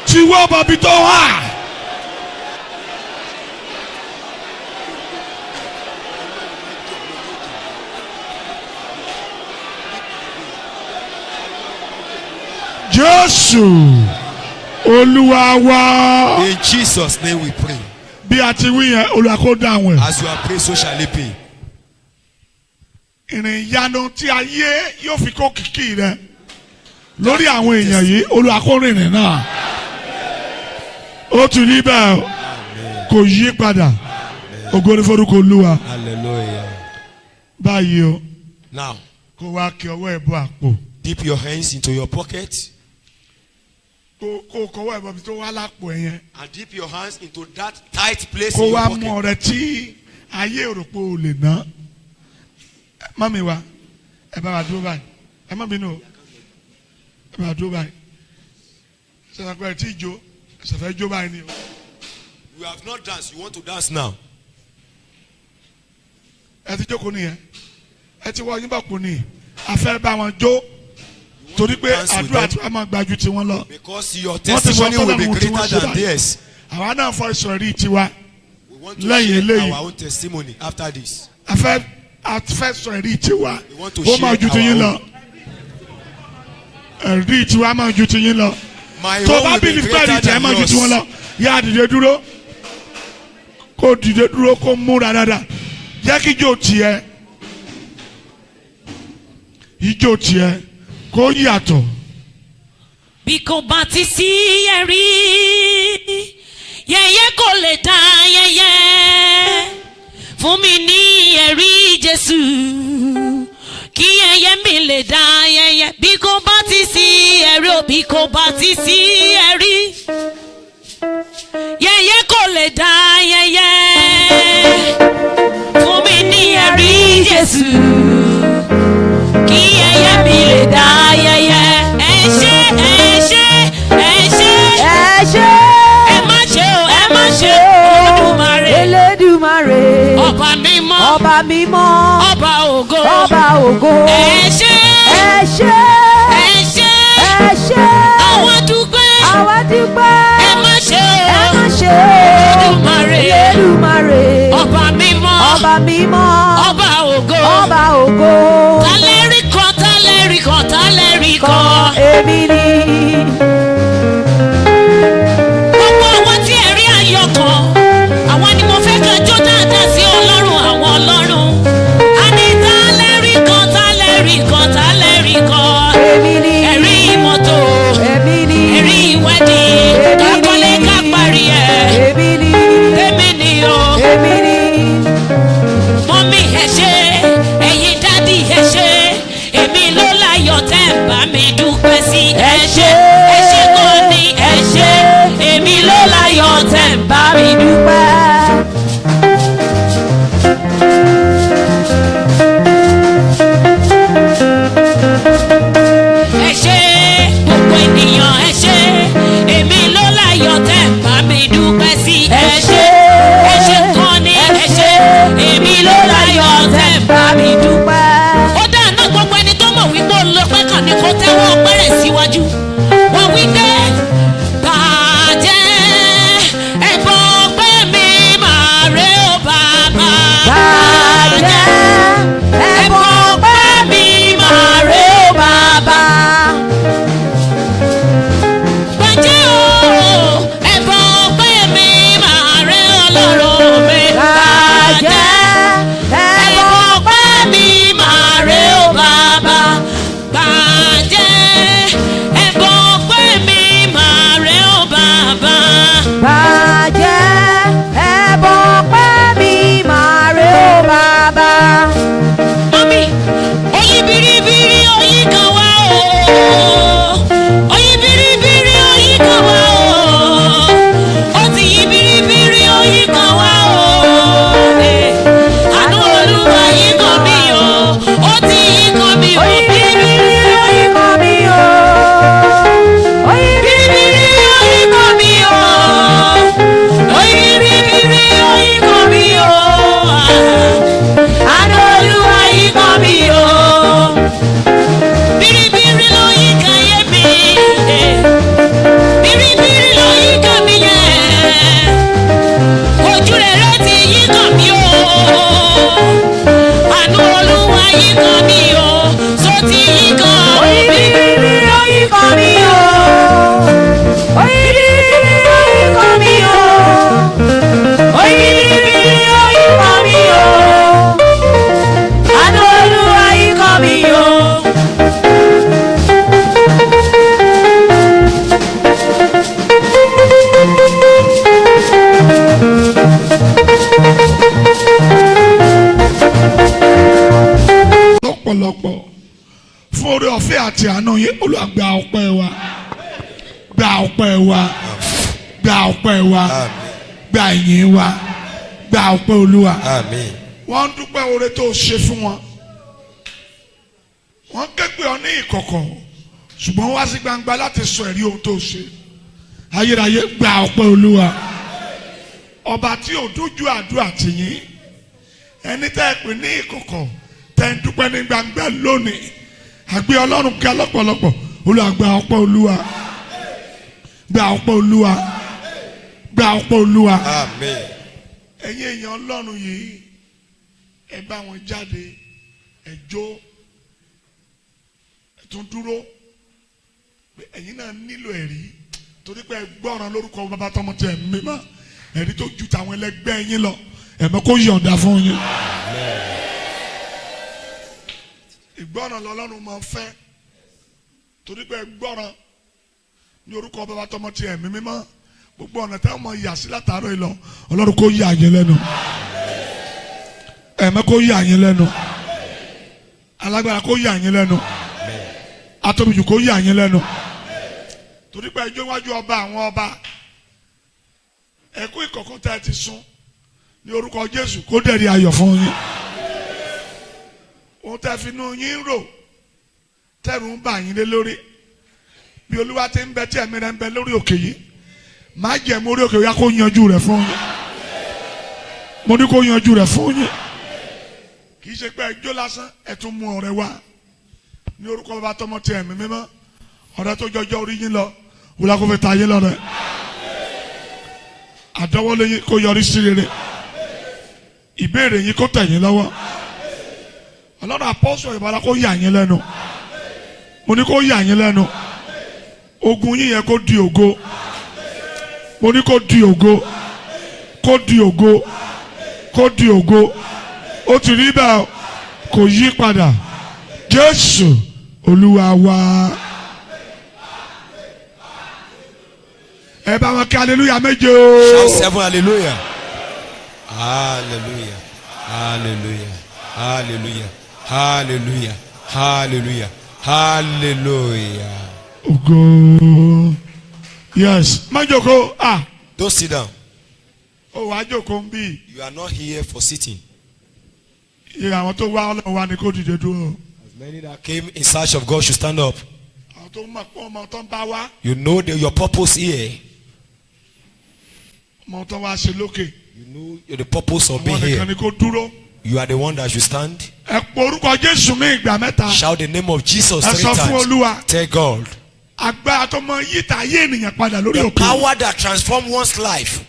Tí wọ́n bọ̀bí tó wá. Jésù Olúwa wá. In Jesus' name we pray. Bí a ti wí yẹn Olúwa kó dáhùn ẹ̀. As you are praying, so shall it be. Ìrìn ìyanu tí ayé yóò fi kó kìkì rẹ lórí àwọn èèyàn yìí Olúwa kó rìnrìn náà. Ó tún ní bẹ́ẹ̀ kò yí padà. Ògo ni forúkọ Olúwa. Hallelujah. Báyìí o, Now, kó wá kí ọwọ́ ẹ̀ bọ́ àpò. dip your hands into your pocket. kó kọ́wọ́ ẹ̀bọ̀n tó wá lápò ẹ̀yẹn. And dip your hands into that tight place kó in your wá pocket. mú ọrẹ tí ayé òròpó ò lè ná. Mami wa ẹ bá wa dúró báyìí ẹ má bínú o ẹ bá wa dúró báyìí sọ̀rọ̀ pé ẹ tí jó ṣẹ̀fẹ̀ jó báyìí ni o. You have not danced, you want to dance now. Ẹ ti jókòó nìyẹn ẹ ti wọ yín bá kú ni a fẹ́ bá wọn jó torí pé àdúrà tí wọ́n máa gbájú tí wọ́n lọ. Because your testimony will be greater than theirs. Àwa náà fọ ìsọ̀rí tiwa We want to lẹ́yìn share eléyìí. our own testimony after this. A fẹ́ sọ ẹ̀rí tiwa We want to ó máa share ju ti yín our lọ. Ẹ̀rí tiwa máa ju ti yín lọ. My Tó own bá will bí be ní fẹ́ẹ̀rí greater tiẹ̀ than máa ju ti wọn yours. lọ. Yá dìde dúró kó dìde dúró kó múra dáadáa jẹ́ kí ijó tiẹ̀ ijó tiẹ̀ kó yàtọ̀. Bí kò bá ti sí ẹ̀rí yẹ̀yẹ́ kò lè dá yẹ̀yẹ́ fún mi ní ẹ̀rí Jésù kí yẹ̀yẹ́ mi lè dá yẹ̀yẹ́ bí kò bá ti sí ẹ̀rí o bí kò bá ti sí ẹ̀rí yẹ̀yẹ́ kò lè dá yẹ̀yẹ́ fún mi ní ẹ̀rí Jésù kí yẹ̀yẹ́ mi lè dá yẹ̀yẹ́. Elédùmarè ọba mímọ́ ọba mímọ́ ọba ògo ọba ògo ẹ ṣé ẹ ṣé ẹ ṣé ẹ ṣé àwọn dúpẹ́ àwa dúpẹ́ ẹ má ṣe ẹ má ṣe Elédùmarè Elédùmarè ọba mímọ́ ọba mímọ́ ọba ògo ọba ògo tálẹ́rì kan tálẹ́rì kan tálẹ́rì kan èmi ni. gbogbo àwọn tí ẹ̀rí ayọ̀ kan àwọn ni mo fẹ́ ká jó dáadáa sí Ọlọ́run àwọn Ọlọ́run a ní tálẹ́rì kan tálẹ́rì kan tálẹ́rì kan èmi ni. ẹ̀rí mọ́tò èmi ni. ẹ̀rí ìwẹ́dì kákọ́lé ká parí ẹ̀ èmi ni. èmi ni o èmi ni. mọ́mí ẹ ṣé ẹ̀yin dádì ẹ ṣé èmi ló láyọ̀ tẹ́ ń bá mi dúpẹ́ sí ẹ ṣé gan ni ẹ ṣé èmi ló láyọ̀ tẹ́ ń bá mi dúpẹ́. Ẹ ṣé gbogbo ènìyàn ẹ ṣé èmi ló láyọ̀ tẹ́ ń bá mi dúpẹ́ sí ẹ ṣé gan ni ẹ ṣé èmi ló láyọ̀ tẹ́ ń bá mi dúpẹ́. Ó dáná gbogbo ẹni tó mọ̀ wípé olùpẹ́ kan ní kó tẹ́wọ́ pẹ́rẹ́ síwájú wọ́n wí pé bàjẹ́ ẹ̀bùn pé mi máa rè ó bàbá. Bàjẹ́ ẹ̀bùn pé mi máa rè ó bàbá. Bàjẹ́ o ẹ̀bùn pé mi máa rè Ọlọ́run mi. Bàjẹ́ ẹ̀bùn pé mi máa rè ó bàbá. Bàjẹ́ ẹ̀bùn pé mi máa rè ó bàbá. bàjẹ́ ẹ̀bùn pé mi máa rè ó bàbá. Mami, oyin biribiri oyin kan wá o. Oyin biribiri oyin kan wá o. Ó ti yí biribiri oyin kan wá o. Àánú Olúwa yí kan mi o. Ó ti yí kan mi o. Biribiri oyin kan mi o. Oyin biribiri oyin kan mi o. Oyin biribiri oyin kan mi o. Àánú Olúwa yí kan mi o. Biribiri ló yí kan yé mi. Biribiri ló yí kan mi yẹ. Ojú rere ti yí kan mi o. Àánú Olúwa yí kan mi o. So ti yí kan mi. biribiri oyin kan mi o. Oyin biribiri oyin kan mi o. Oyin biribiri oyin kan mi o. Àánú Olúwa yí kan mi o. lọ́pọ̀lọpọ̀ fún oore ọ̀fẹ́ àti àánú yín olùgbà ọpẹ́ wa gba ọpẹ́ wa gba ọpẹ́ wa gba ìyìn wa gba ọpẹ́ Olúwa. Àmín. Wọ́n dúpẹ́ oore tó ṣe fún wọn. Wọ́n ké pè ọ́ ní ìkọ̀kọ̀ ṣùgbọ́n wá sí gbangba láti sọ ẹ̀rí ohun tó ṣe. Ayérayé gba ọpẹ́ Olúwa. Ọba tí ò dójú àdúrà tìyín. Ẹni tẹ́ ẹ pè ní ìkọ̀kọ̀ tẹ́ ń dúpẹ́ ní gbangba lónìí. Àgbé Ọlọ́run ká lọ́pọ̀lọpọ̀. Olúwa gba ọpẹ́ Olúwa. Gba ọpẹ́ Olúwa. Gba ọpẹ́ Olúwa. Àmín. Ẹ̀yin èèyàn Ọlọ́run yìí ẹ bá wọn jáde ẹ jó ẹ tún dúró ẹ̀yin náà nílò ẹ̀rí torí pé ẹ gbọ́ràn lórúkọ bàbá tọmọ tẹ mímọ́ ẹ̀rí tó ju tàwọn ẹlẹgbẹ́ yín lọ ẹ̀mọ́ kó yọ̀ǹda fún yín. Ìgbọ́ràn lọ́lọ́run máa ń fẹ́ torí pé ẹ gbọ́ràn ní orúkọ bàbá tọmọ tẹ mímọ́ gbogbo ọ̀nà táwọn ọmọ yà sí látàárọ̀ yìí lọ Ọlọ́run kó yà yín lẹ́nu ẹ̀mẹ́ kó yà yín lẹ́nu alágbára kó yà yín lẹ́nu atóbijù kó yà yín lẹ́nu torí pé ẹjọ́ iwájú ọba àwọn ọba ẹ̀kú ìkọ̀kọ̀ tá ẹ ti sún ní orúkọ Jésù kó dẹ̀rí ayọ̀ fún yín òun tẹ́ fi inú yín rò tẹ́rù ń bà yín lé lórí bí Olúwa ti ń bẹ tí ẹ̀mí rẹ̀ ń bẹ lórí òkè yìí má jẹ́ mórí òkè yá kó yanjú rẹ̀ fún yín mo ní kó yanjú rẹ̀ fún yín kì í ṣe pé ẹjọ́ lásán ẹ tún mú ọ̀rẹ́ wá ní orúkọ bàbá tọmọ tí ẹ̀mí mímọ́ ọ̀rẹ́ tó jọjọ́ orí yín lọ wúlá kó fi ta yín lọ́rẹ́ àdọ́wọ́lé yín kó yọrí sí rere ìbéèrè yín kó tẹ̀ yín lọ́wọ́ Ọlọ́run apọ́sọ̀ ìbára kó yà yín lẹ́nu mo ní kó yà yín lẹ́nu ogun yín yẹn kó di ògo mo ní kó di ògo kó di ògo kó di ògo ó ti rí bẹ́ẹ̀ kò yí padà Jésù Olúwa wa. Ẹ bá wọn kí hallelujah méje o. Shout 7 hallelujah. Hallelujah. Hallelujah. Hallelujah. Hallelujah. Hallelujah. Hallelujah. Ògo. Yes. Má jókòó. Don't sit down. Ó wá jókòó ń bí. You are not here for sitting. Iye àwọn tó wá Ọlọ́run wá ní kó dìde dúró. As many that came in search of God should stand up. Àwọn tó mọ̀ pé ọmọ tó ń bá wá. You know your purpose here. Ọmọ tó wá ṣe lókè. You know the purpose of being Àwọn nìkan here. ni kó dúró. You are the one that should stand. Ẹ pọ orúkọ Jésù ní ìgbà mẹ́ta. Shout the name of Jesus Ẹ 3 sọ fún times. Olúwa. Tell God. Agbára tó mọ yíta ayé ènìyàn padà lórí The òkè. power that transforms one's life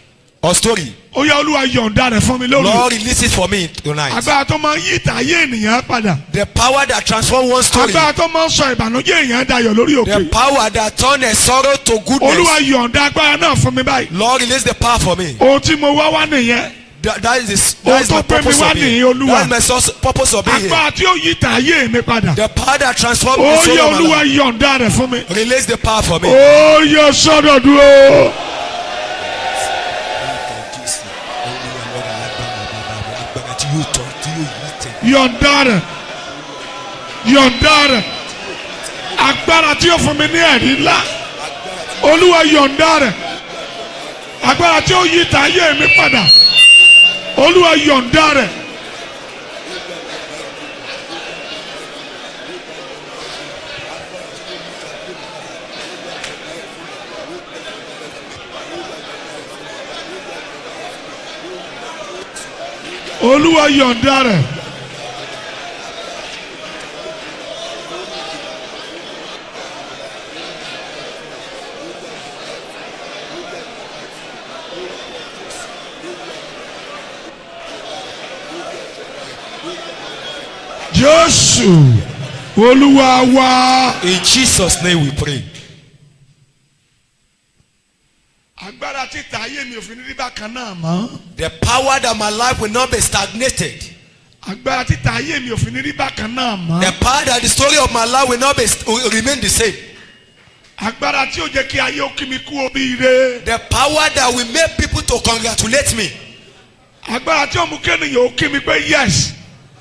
or story. Ó yá Olúwa yọ̀ǹda rẹ̀ fún mi lórí. Lord, release it for me tonight. Agbára tó mọ yíta ayé ènìyàn padà. The power that transforms one's story. Agbára tó mọ sọ ìbànújẹ́ èèyàn dayọ̀ lórí The òkè. power that turns a sorrow to goodness. Olúwa yọ̀ǹda agbára náà fún mi báyìí. Lord, release the power for me. Ohun tí mo wá nìyẹn. That is Ohun my tó pé mi purpose wá of being. nìyí Olúwa. That is my purpose of being here. Agbára tí ó yíta ayé mi padà. The power that transforms Ó the soul yá of my Olúwa life. yọ̀ǹda rẹ̀ fún mi. Release the power for me. Ó yá sọ́dọ̀ dúró. Yọ̀ǹda rẹ̀. Yọ̀ǹda rẹ̀. Agbára tí ó fún mi ní ẹ̀rí ńlá. Olúwa yọ̀ǹda rẹ̀. Agbára tí ó yíta ayé mi padà. Olúwa yọ̀ǹda rẹ̀. Olúwa yọ̀ǹda rẹ̀. Jésù Olúwa wa. In Jesus' name we pray. Agbára títa ayé mi ò fi ní rí bákan náà mọ́. The power that my life will not be stagnated. Agbára títa ayé mi ò fi ní rí bákan náà mọ́. The power that the story of my life will not be will remain the same. Agbára tí ó jẹ́ kí ayé ó kí mi kú oríire. The power that will make people to congratulate me. Agbára tí ó mú kéèyàn ó kí mi pé yes.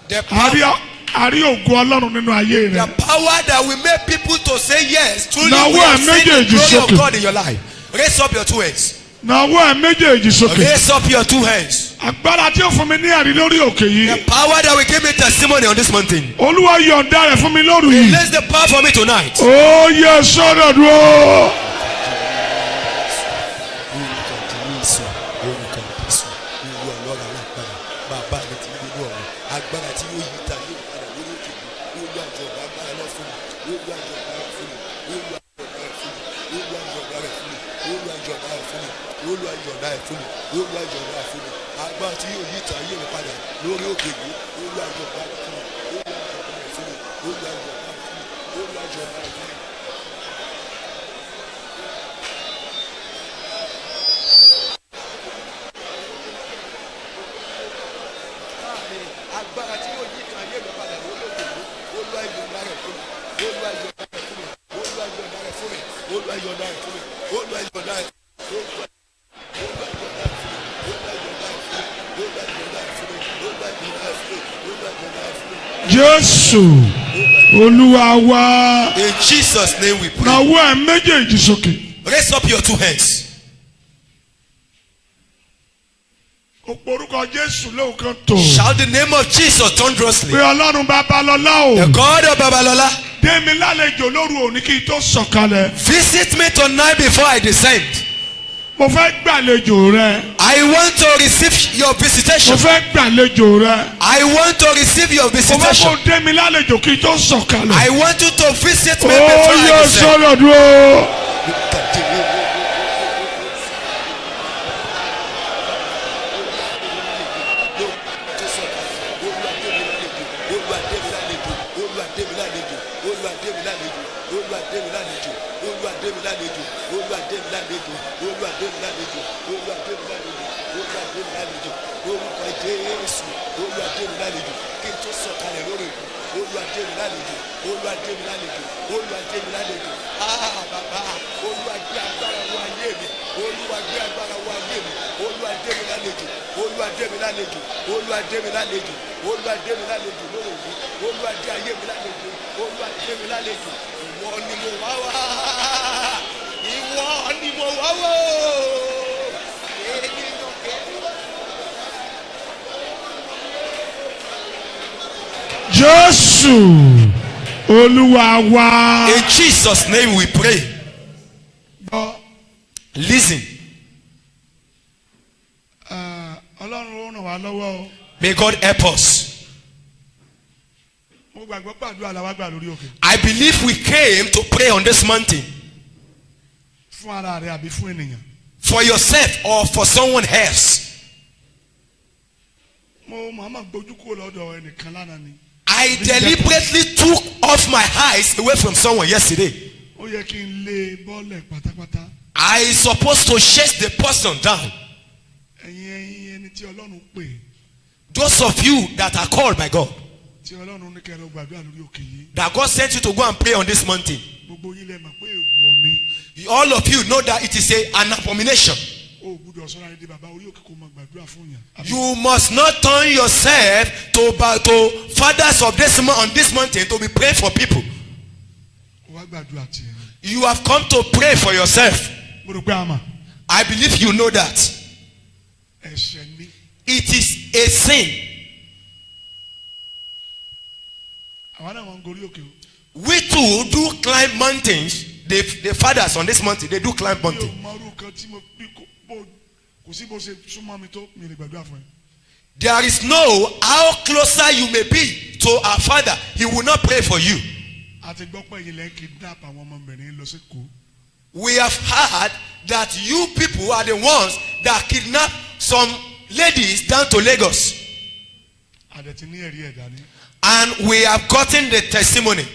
The power, a rí ògo Ọlọ́run nínú ayé The rẹ. power that will make people to say yes. Truly Now, we have where seen the méjèèjì glory of sókè. God in your life. Raise up your two hands. Nàwọ́ ẹ̀ méjèèjì sókè. Raise up your two hands. Agbára tí ó fún mi ní ẹ̀rí lórí òkè The yìí. power that will give me testimony on this mountain. Olúwa yọ̀ǹda rẹ̀ fún mi lóru yìí. Release the power for me tonight. Ó yẹ sọ́dọ̀ dúró. Jésù Olúwa wa. In Jesus' name we pray. Nàwọ́ ẹ̀ méjèèjì sókè. Raise up your two hands. Orúkọ Jésù lóòkan tó. Shout the name of Jesus thunderously. Pé Ọlọ́run Babalọ́lá The o. God of Babalola, Dé mi lálejò lóru òní kí n tó sọ̀kalẹ̀. visit me tonight before I descend. Mo fẹ́ gbàlejò rẹ. I want to receive your Mo visitation. fẹ́ gbàlejò rẹ. I want to receive your Mo fẹ́ visitation. kó dé mi lálejò kí n tó sọ̀kalẹ̀. I want you to visit me Ó before yẹ I descend. sọ́dọ̀ dúró. Jésù Olúwa wa. In Jesus' name we pray. Listen. Ọlọ́run ó ràn wá lọ́wọ́ o. May God help us. Mo gbàgbọ́ pàdúrà làwa gbà lórí òkè. I believe we came to pray on this mountain Fún ara rẹ àbí fún ènìyàn. for yourself or for someone else. Mo màmá gbójú kúrò lọ́dọ̀ ẹnìkan lánàá ni. I deliberately took off my eyes away from someone yesterday. Ó yẹ kí n lé bọ́ọ̀lẹ̀ pátápátá. I supposed to chase the person down. Ẹ̀yin ẹni tí Ọlọ́run pè. Those of you that are called by God, Tí Ọlọ́run ní kẹrẹ gbàdúrà lórí òkè yìí. that God sent you to go and pray on this mountain. Gbogbo yín lẹ mọ̀ pé èèwọ̀ ni. All of you know that it is an abomination. O gbúdọ̀ sọ́ra ẹni dé bàbá orí òkè kó máa gbàdúrà fún yàn. You must not turn yourself to fathers of this on this mountain to be praying for people. O wá gbàdúrà tiẹ̀. You have come to pray for yourself. Mo rò pé àmà. I believe you know that. Ẹ̀ṣẹ̀ ni. It is a sin. Àwa náà wọ́n ń gorí òkè o. We too do climb mountains. The fathers on this mountain, they do climb Mi ò mountain. mọ orú kan tí mo bí kò sí bó ṣe súnmọ́ mi tó mi lè gbàdúrà fún ẹ. There is no how closer you may be to our father, he will not pray for you. A ti gbọ́ pé ilẹ̀ kidnap àwọn ọmọbìnrin lọ sí Èkó. We have heard that you people are the ones that kidnap some ladies down to Lagos. Àdẹ̀tí ní ẹ̀rí ẹ̀dá ni. And we have gotten the testimony,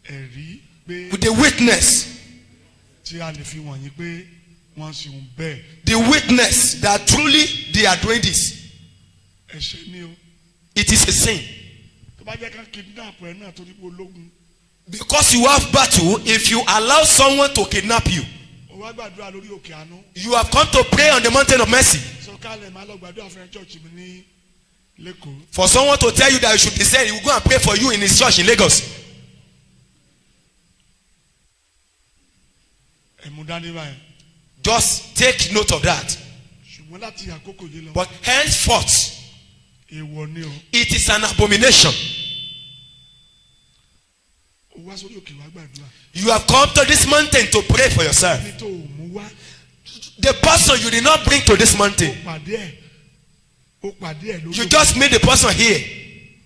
Ẹ̀rí pé with the witness, tí a lè fi wọ̀nyí pé wọ́n ṣe ń bẹ́ẹ̀. the witness that truly they are doing this. Ẹ̀ṣẹ̀ ni o. It is a sin. Tó bá jẹ́ ká kidnap ẹ̀ náà torí pé ológun. Because you have battle, if you allow someone to kidnap you, O wá gbàdúrà lórí òkè àánú. you have come to pray on the mountain of mercy. Sọ̀kalẹ̀ máa lọ gbàdúrà fún ẹ church mi ní lẹ́kọ̀ọ́. For someone to tell you that you should descend, he will go and pray for you in his church in Lagos. ẹ̀mú dání báyìí. Just take note of that. ṣùgbọ́n láti àkókò yìí lọ. But henceforth, èèwọ̀ ni o. it is an abomination. o wá sórí òkè wá gbàdúrà. You have come to this mountain to pray for yourself. ẹni tó o mú wá. The person you did not bring to this mountain, ó pàdé ẹ̀ lórí. you just meet the person here.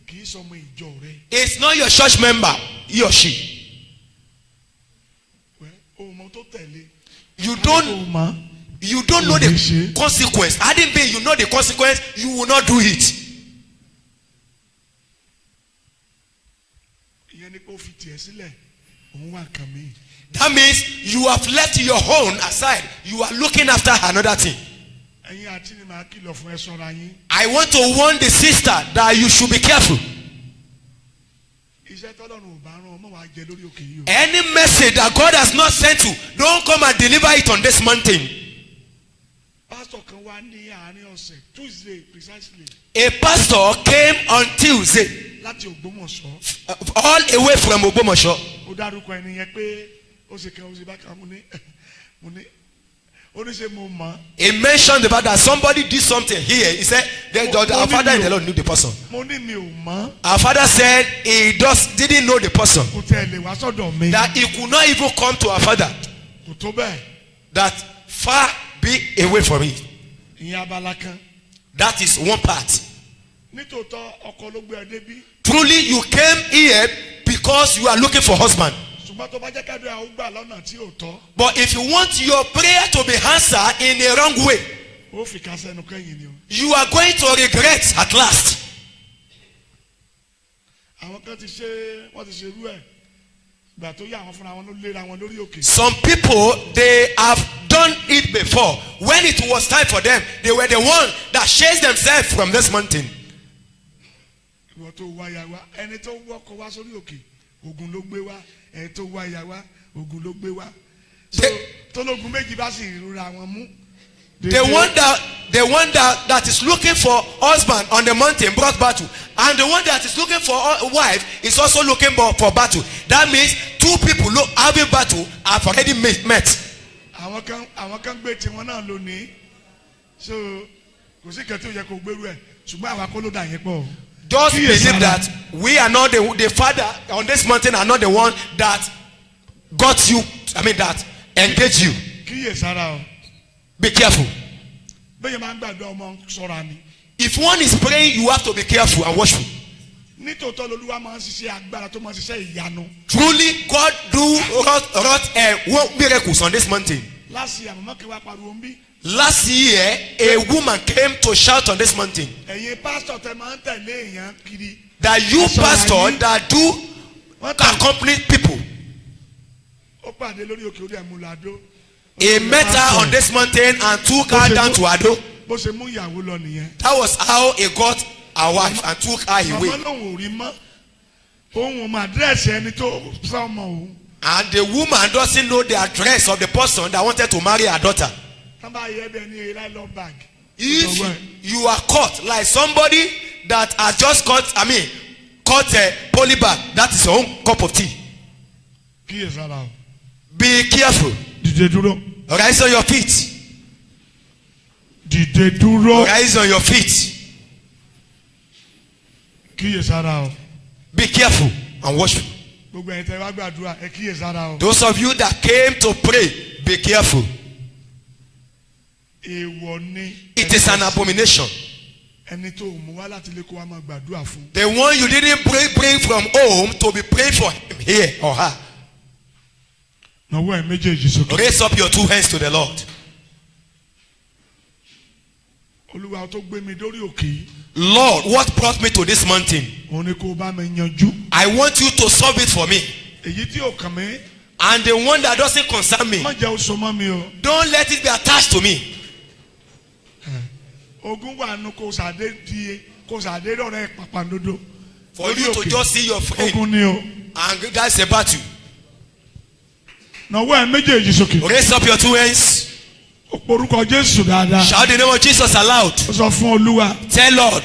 kì í sọmọ ìjọ rẹ. It's not your church member, he or she. ohun tó tẹ̀lé. You don't know the consequence. Hadn't been you know the consequence, you will not do it. ìyẹn ni kó fi tiẹ̀ sílẹ̀ òun wà kàn mí. That means you have left your own aside. You are looking after another thing. ẹ̀yin àti ni màá kìlọ̀ fún ẹ ṣọ́ra yín. I want to warn the sister that you should be careful. iṣẹ́ tọ́lọ́run ò bá rán ọmọ wa jẹ lórí òkè yìí o. Any message that God has not sent you, don't come and deliver it on this mountain. pásítọ̀ kan wá ní àárín ọ̀sẹ̀ Tuesday precisely. A pastor came on Tuesday, láti Ògbómọ̀ṣọ́. all away from Ogbomoso. ó dárúkọ ẹni yẹn pé ó ṣe kan ó ṣe bákan mo ní ó ní ṣe mo mọ̀. He mentioned the fact that somebody did something here. He said, our father in the Lord knew the person. mo ní mi ò mọ̀. Our father said he just didn't know the person. kò tẹ̀ lè wá sọ́dọ̀ mi. That he could not even come to our father. kò tó bẹ́ẹ̀. That far be away from it. ìyẹn abala kan. That is one part. nítòótọ́ ọkọ ló gbé ẹ débí. Truly you came here because you are looking for husband. ṣùgbọ́n tó bá jẹ́ kẹ́dùn àwọn gbà lọ́nà tí ò tọ́. But if you want your prayer to be answered in a wrong way, ó fi kásẹ̀ ẹnu kẹ́yìn ni o. you are going to regret at last. àwọn kan ti ṣe wọ́n ti ṣe irú ẹ̀ gbà tó yá àwọn fúnra wọn ló léra wọn lórí òkè. Some people, they have done it before. When it was time for them, they were the one that chased themselves from this mountain. ìwọ tó wá ya wá ẹni tó wọkọ̀ wá sórí òkè ogun ló gbé wá ẹni tó wá ya wá ogun ló gbé wá. so tólógun méjì bá sì rúra wọn mú. The one that is looking for husband on the mountain brought battle, and the one that is looking for a wife is also looking for battle. That means two people having battle have already met. àwọn kan gbé tiwọn náà lónìí so kò sí kẹtí ó yẹ kó gbérú ẹ ṣùgbọ́n àwa kó ló dà yẹn pọ̀. Just believe that we are not the father on this mountain are not the one that got you. I mean that engage you. kíyè sára o. Be careful. bẹ́ẹ̀ máa ń gbàdúrà ọmọ sọ́ra ni. If one is praying, you have to be careful and watchful. nítòótọ́ lolúwa máa ń ṣiṣẹ́ agbára tó máa ń ṣiṣẹ́ ìyanu. Truly, God wrought miracles on this mountain. láti àmọ́ kí wàá pariwo ń bí. Last year, a woman came to shout on this mountain. ẹ̀yin pásítọ̀ tẹ máa ń tẹ̀lé èèyàn kiri. That you pastor that do accompany people. ó pàdé lórí òkè orí ẹ̀múladó. He met her on this mountain and took her down to Ado. bó ṣe mú ìyàwó lọ nìyẹn. That was how he got her wife and took her away. màmá lòun ò rí mọ́ ohun ọmọ àdírẹ́sì ẹni tó sọ ọmọ òun. And the woman doesn't know the address of the person that wanted to marry her daughter. sábà yẹ bẹ́ẹ̀ ni a nylon bag. If you are caught like somebody that has just caught a poly bag, that is your own cup of tea. kíyè sára o. Be careful. dìde dúró. Rise on your feet. dìde dúró. Rise on your feet. kíyè sára o. Be careful and watchful. gbogbo ẹ̀yin tẹ́ wá gbàdúrà ẹ kíyè sára o. Those of you that came to pray, be careful. èèwọ̀ ni. It is an abomination. ẹni tó mú wá láti ilé kó wá máa gbàdúrà fún. The one you didn't bring from home to be praying for him here or her. nawọ́ ẹ̀ méjèèjì sókè. Raise up your two hands to the Lord. olúwa tó gbé mi dórí òkè yìí. Lord, what brought me to this mountain? òun ni kó bá mi yanjú. I want you to solve it for me. èyí tí ò kàn mí. And the one that doesn't concern me, má jẹ́ ó so mọ́ mi o. don't let it be attached to me. ogun wà nù kó sàdé rọrẹ pàpàǹdodo. For you to just see your friend. ogun ni o. And that's a battle. nawọ́ ẹ̀ méjèèjì sókè. Raise up your two hands. orúkọ Jésù dáadáa. Shout the name of Jesus aloud. ó sọ fún olúwa. Tell Lord.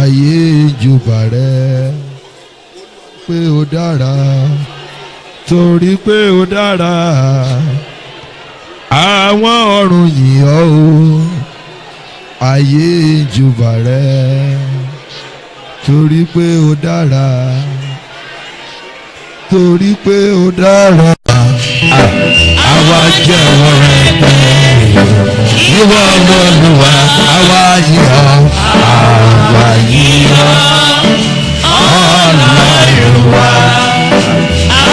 ayé jùbà rẹ pé ó dára torí pé ó dára àwọn ọ̀run yìn ọ́ o ayé jùbà rẹ torí pé ó dára torí pé ó dára àwa jẹ́wọ́ rẹ pé ìwọ Olúwa àwa yìn ọ́ àwa yìn ọ́ Ọlọ́run wa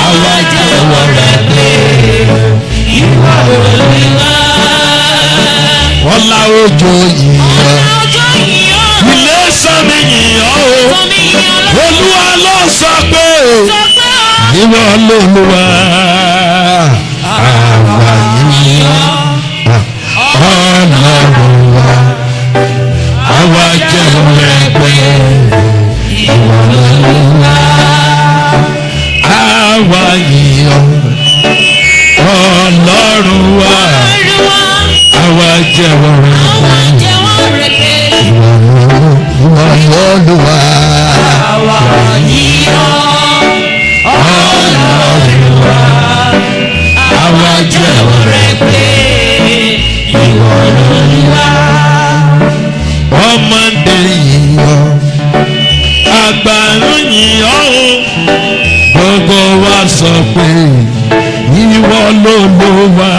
àwa jẹ́wọ́ rẹ pé ìwọ Olúwa. Ọlá òjò yìn ọ́ ilé sọmi yìn ọ́ o Olúwa ló sọ pé ìwọ Olúwa àwa yìn ọ́ Ọlọ́run wa àwa jẹ́wọ́ rẹ pé ìwọ Olúwa àwa yìn ọ́ Ọlọ́run wa àwa jẹ́wọ́ rẹ pé ìwọ Olúwa àwa yìn ọ́ Ọlọ́run wa àwa jẹ́wọ́ rẹ pé ìwọ Olúwa. Ọmọdé yìn ọ́ àgbà ń yìn ọ́ o gbogbo wa sọ pé ìwọ l'Olúwa.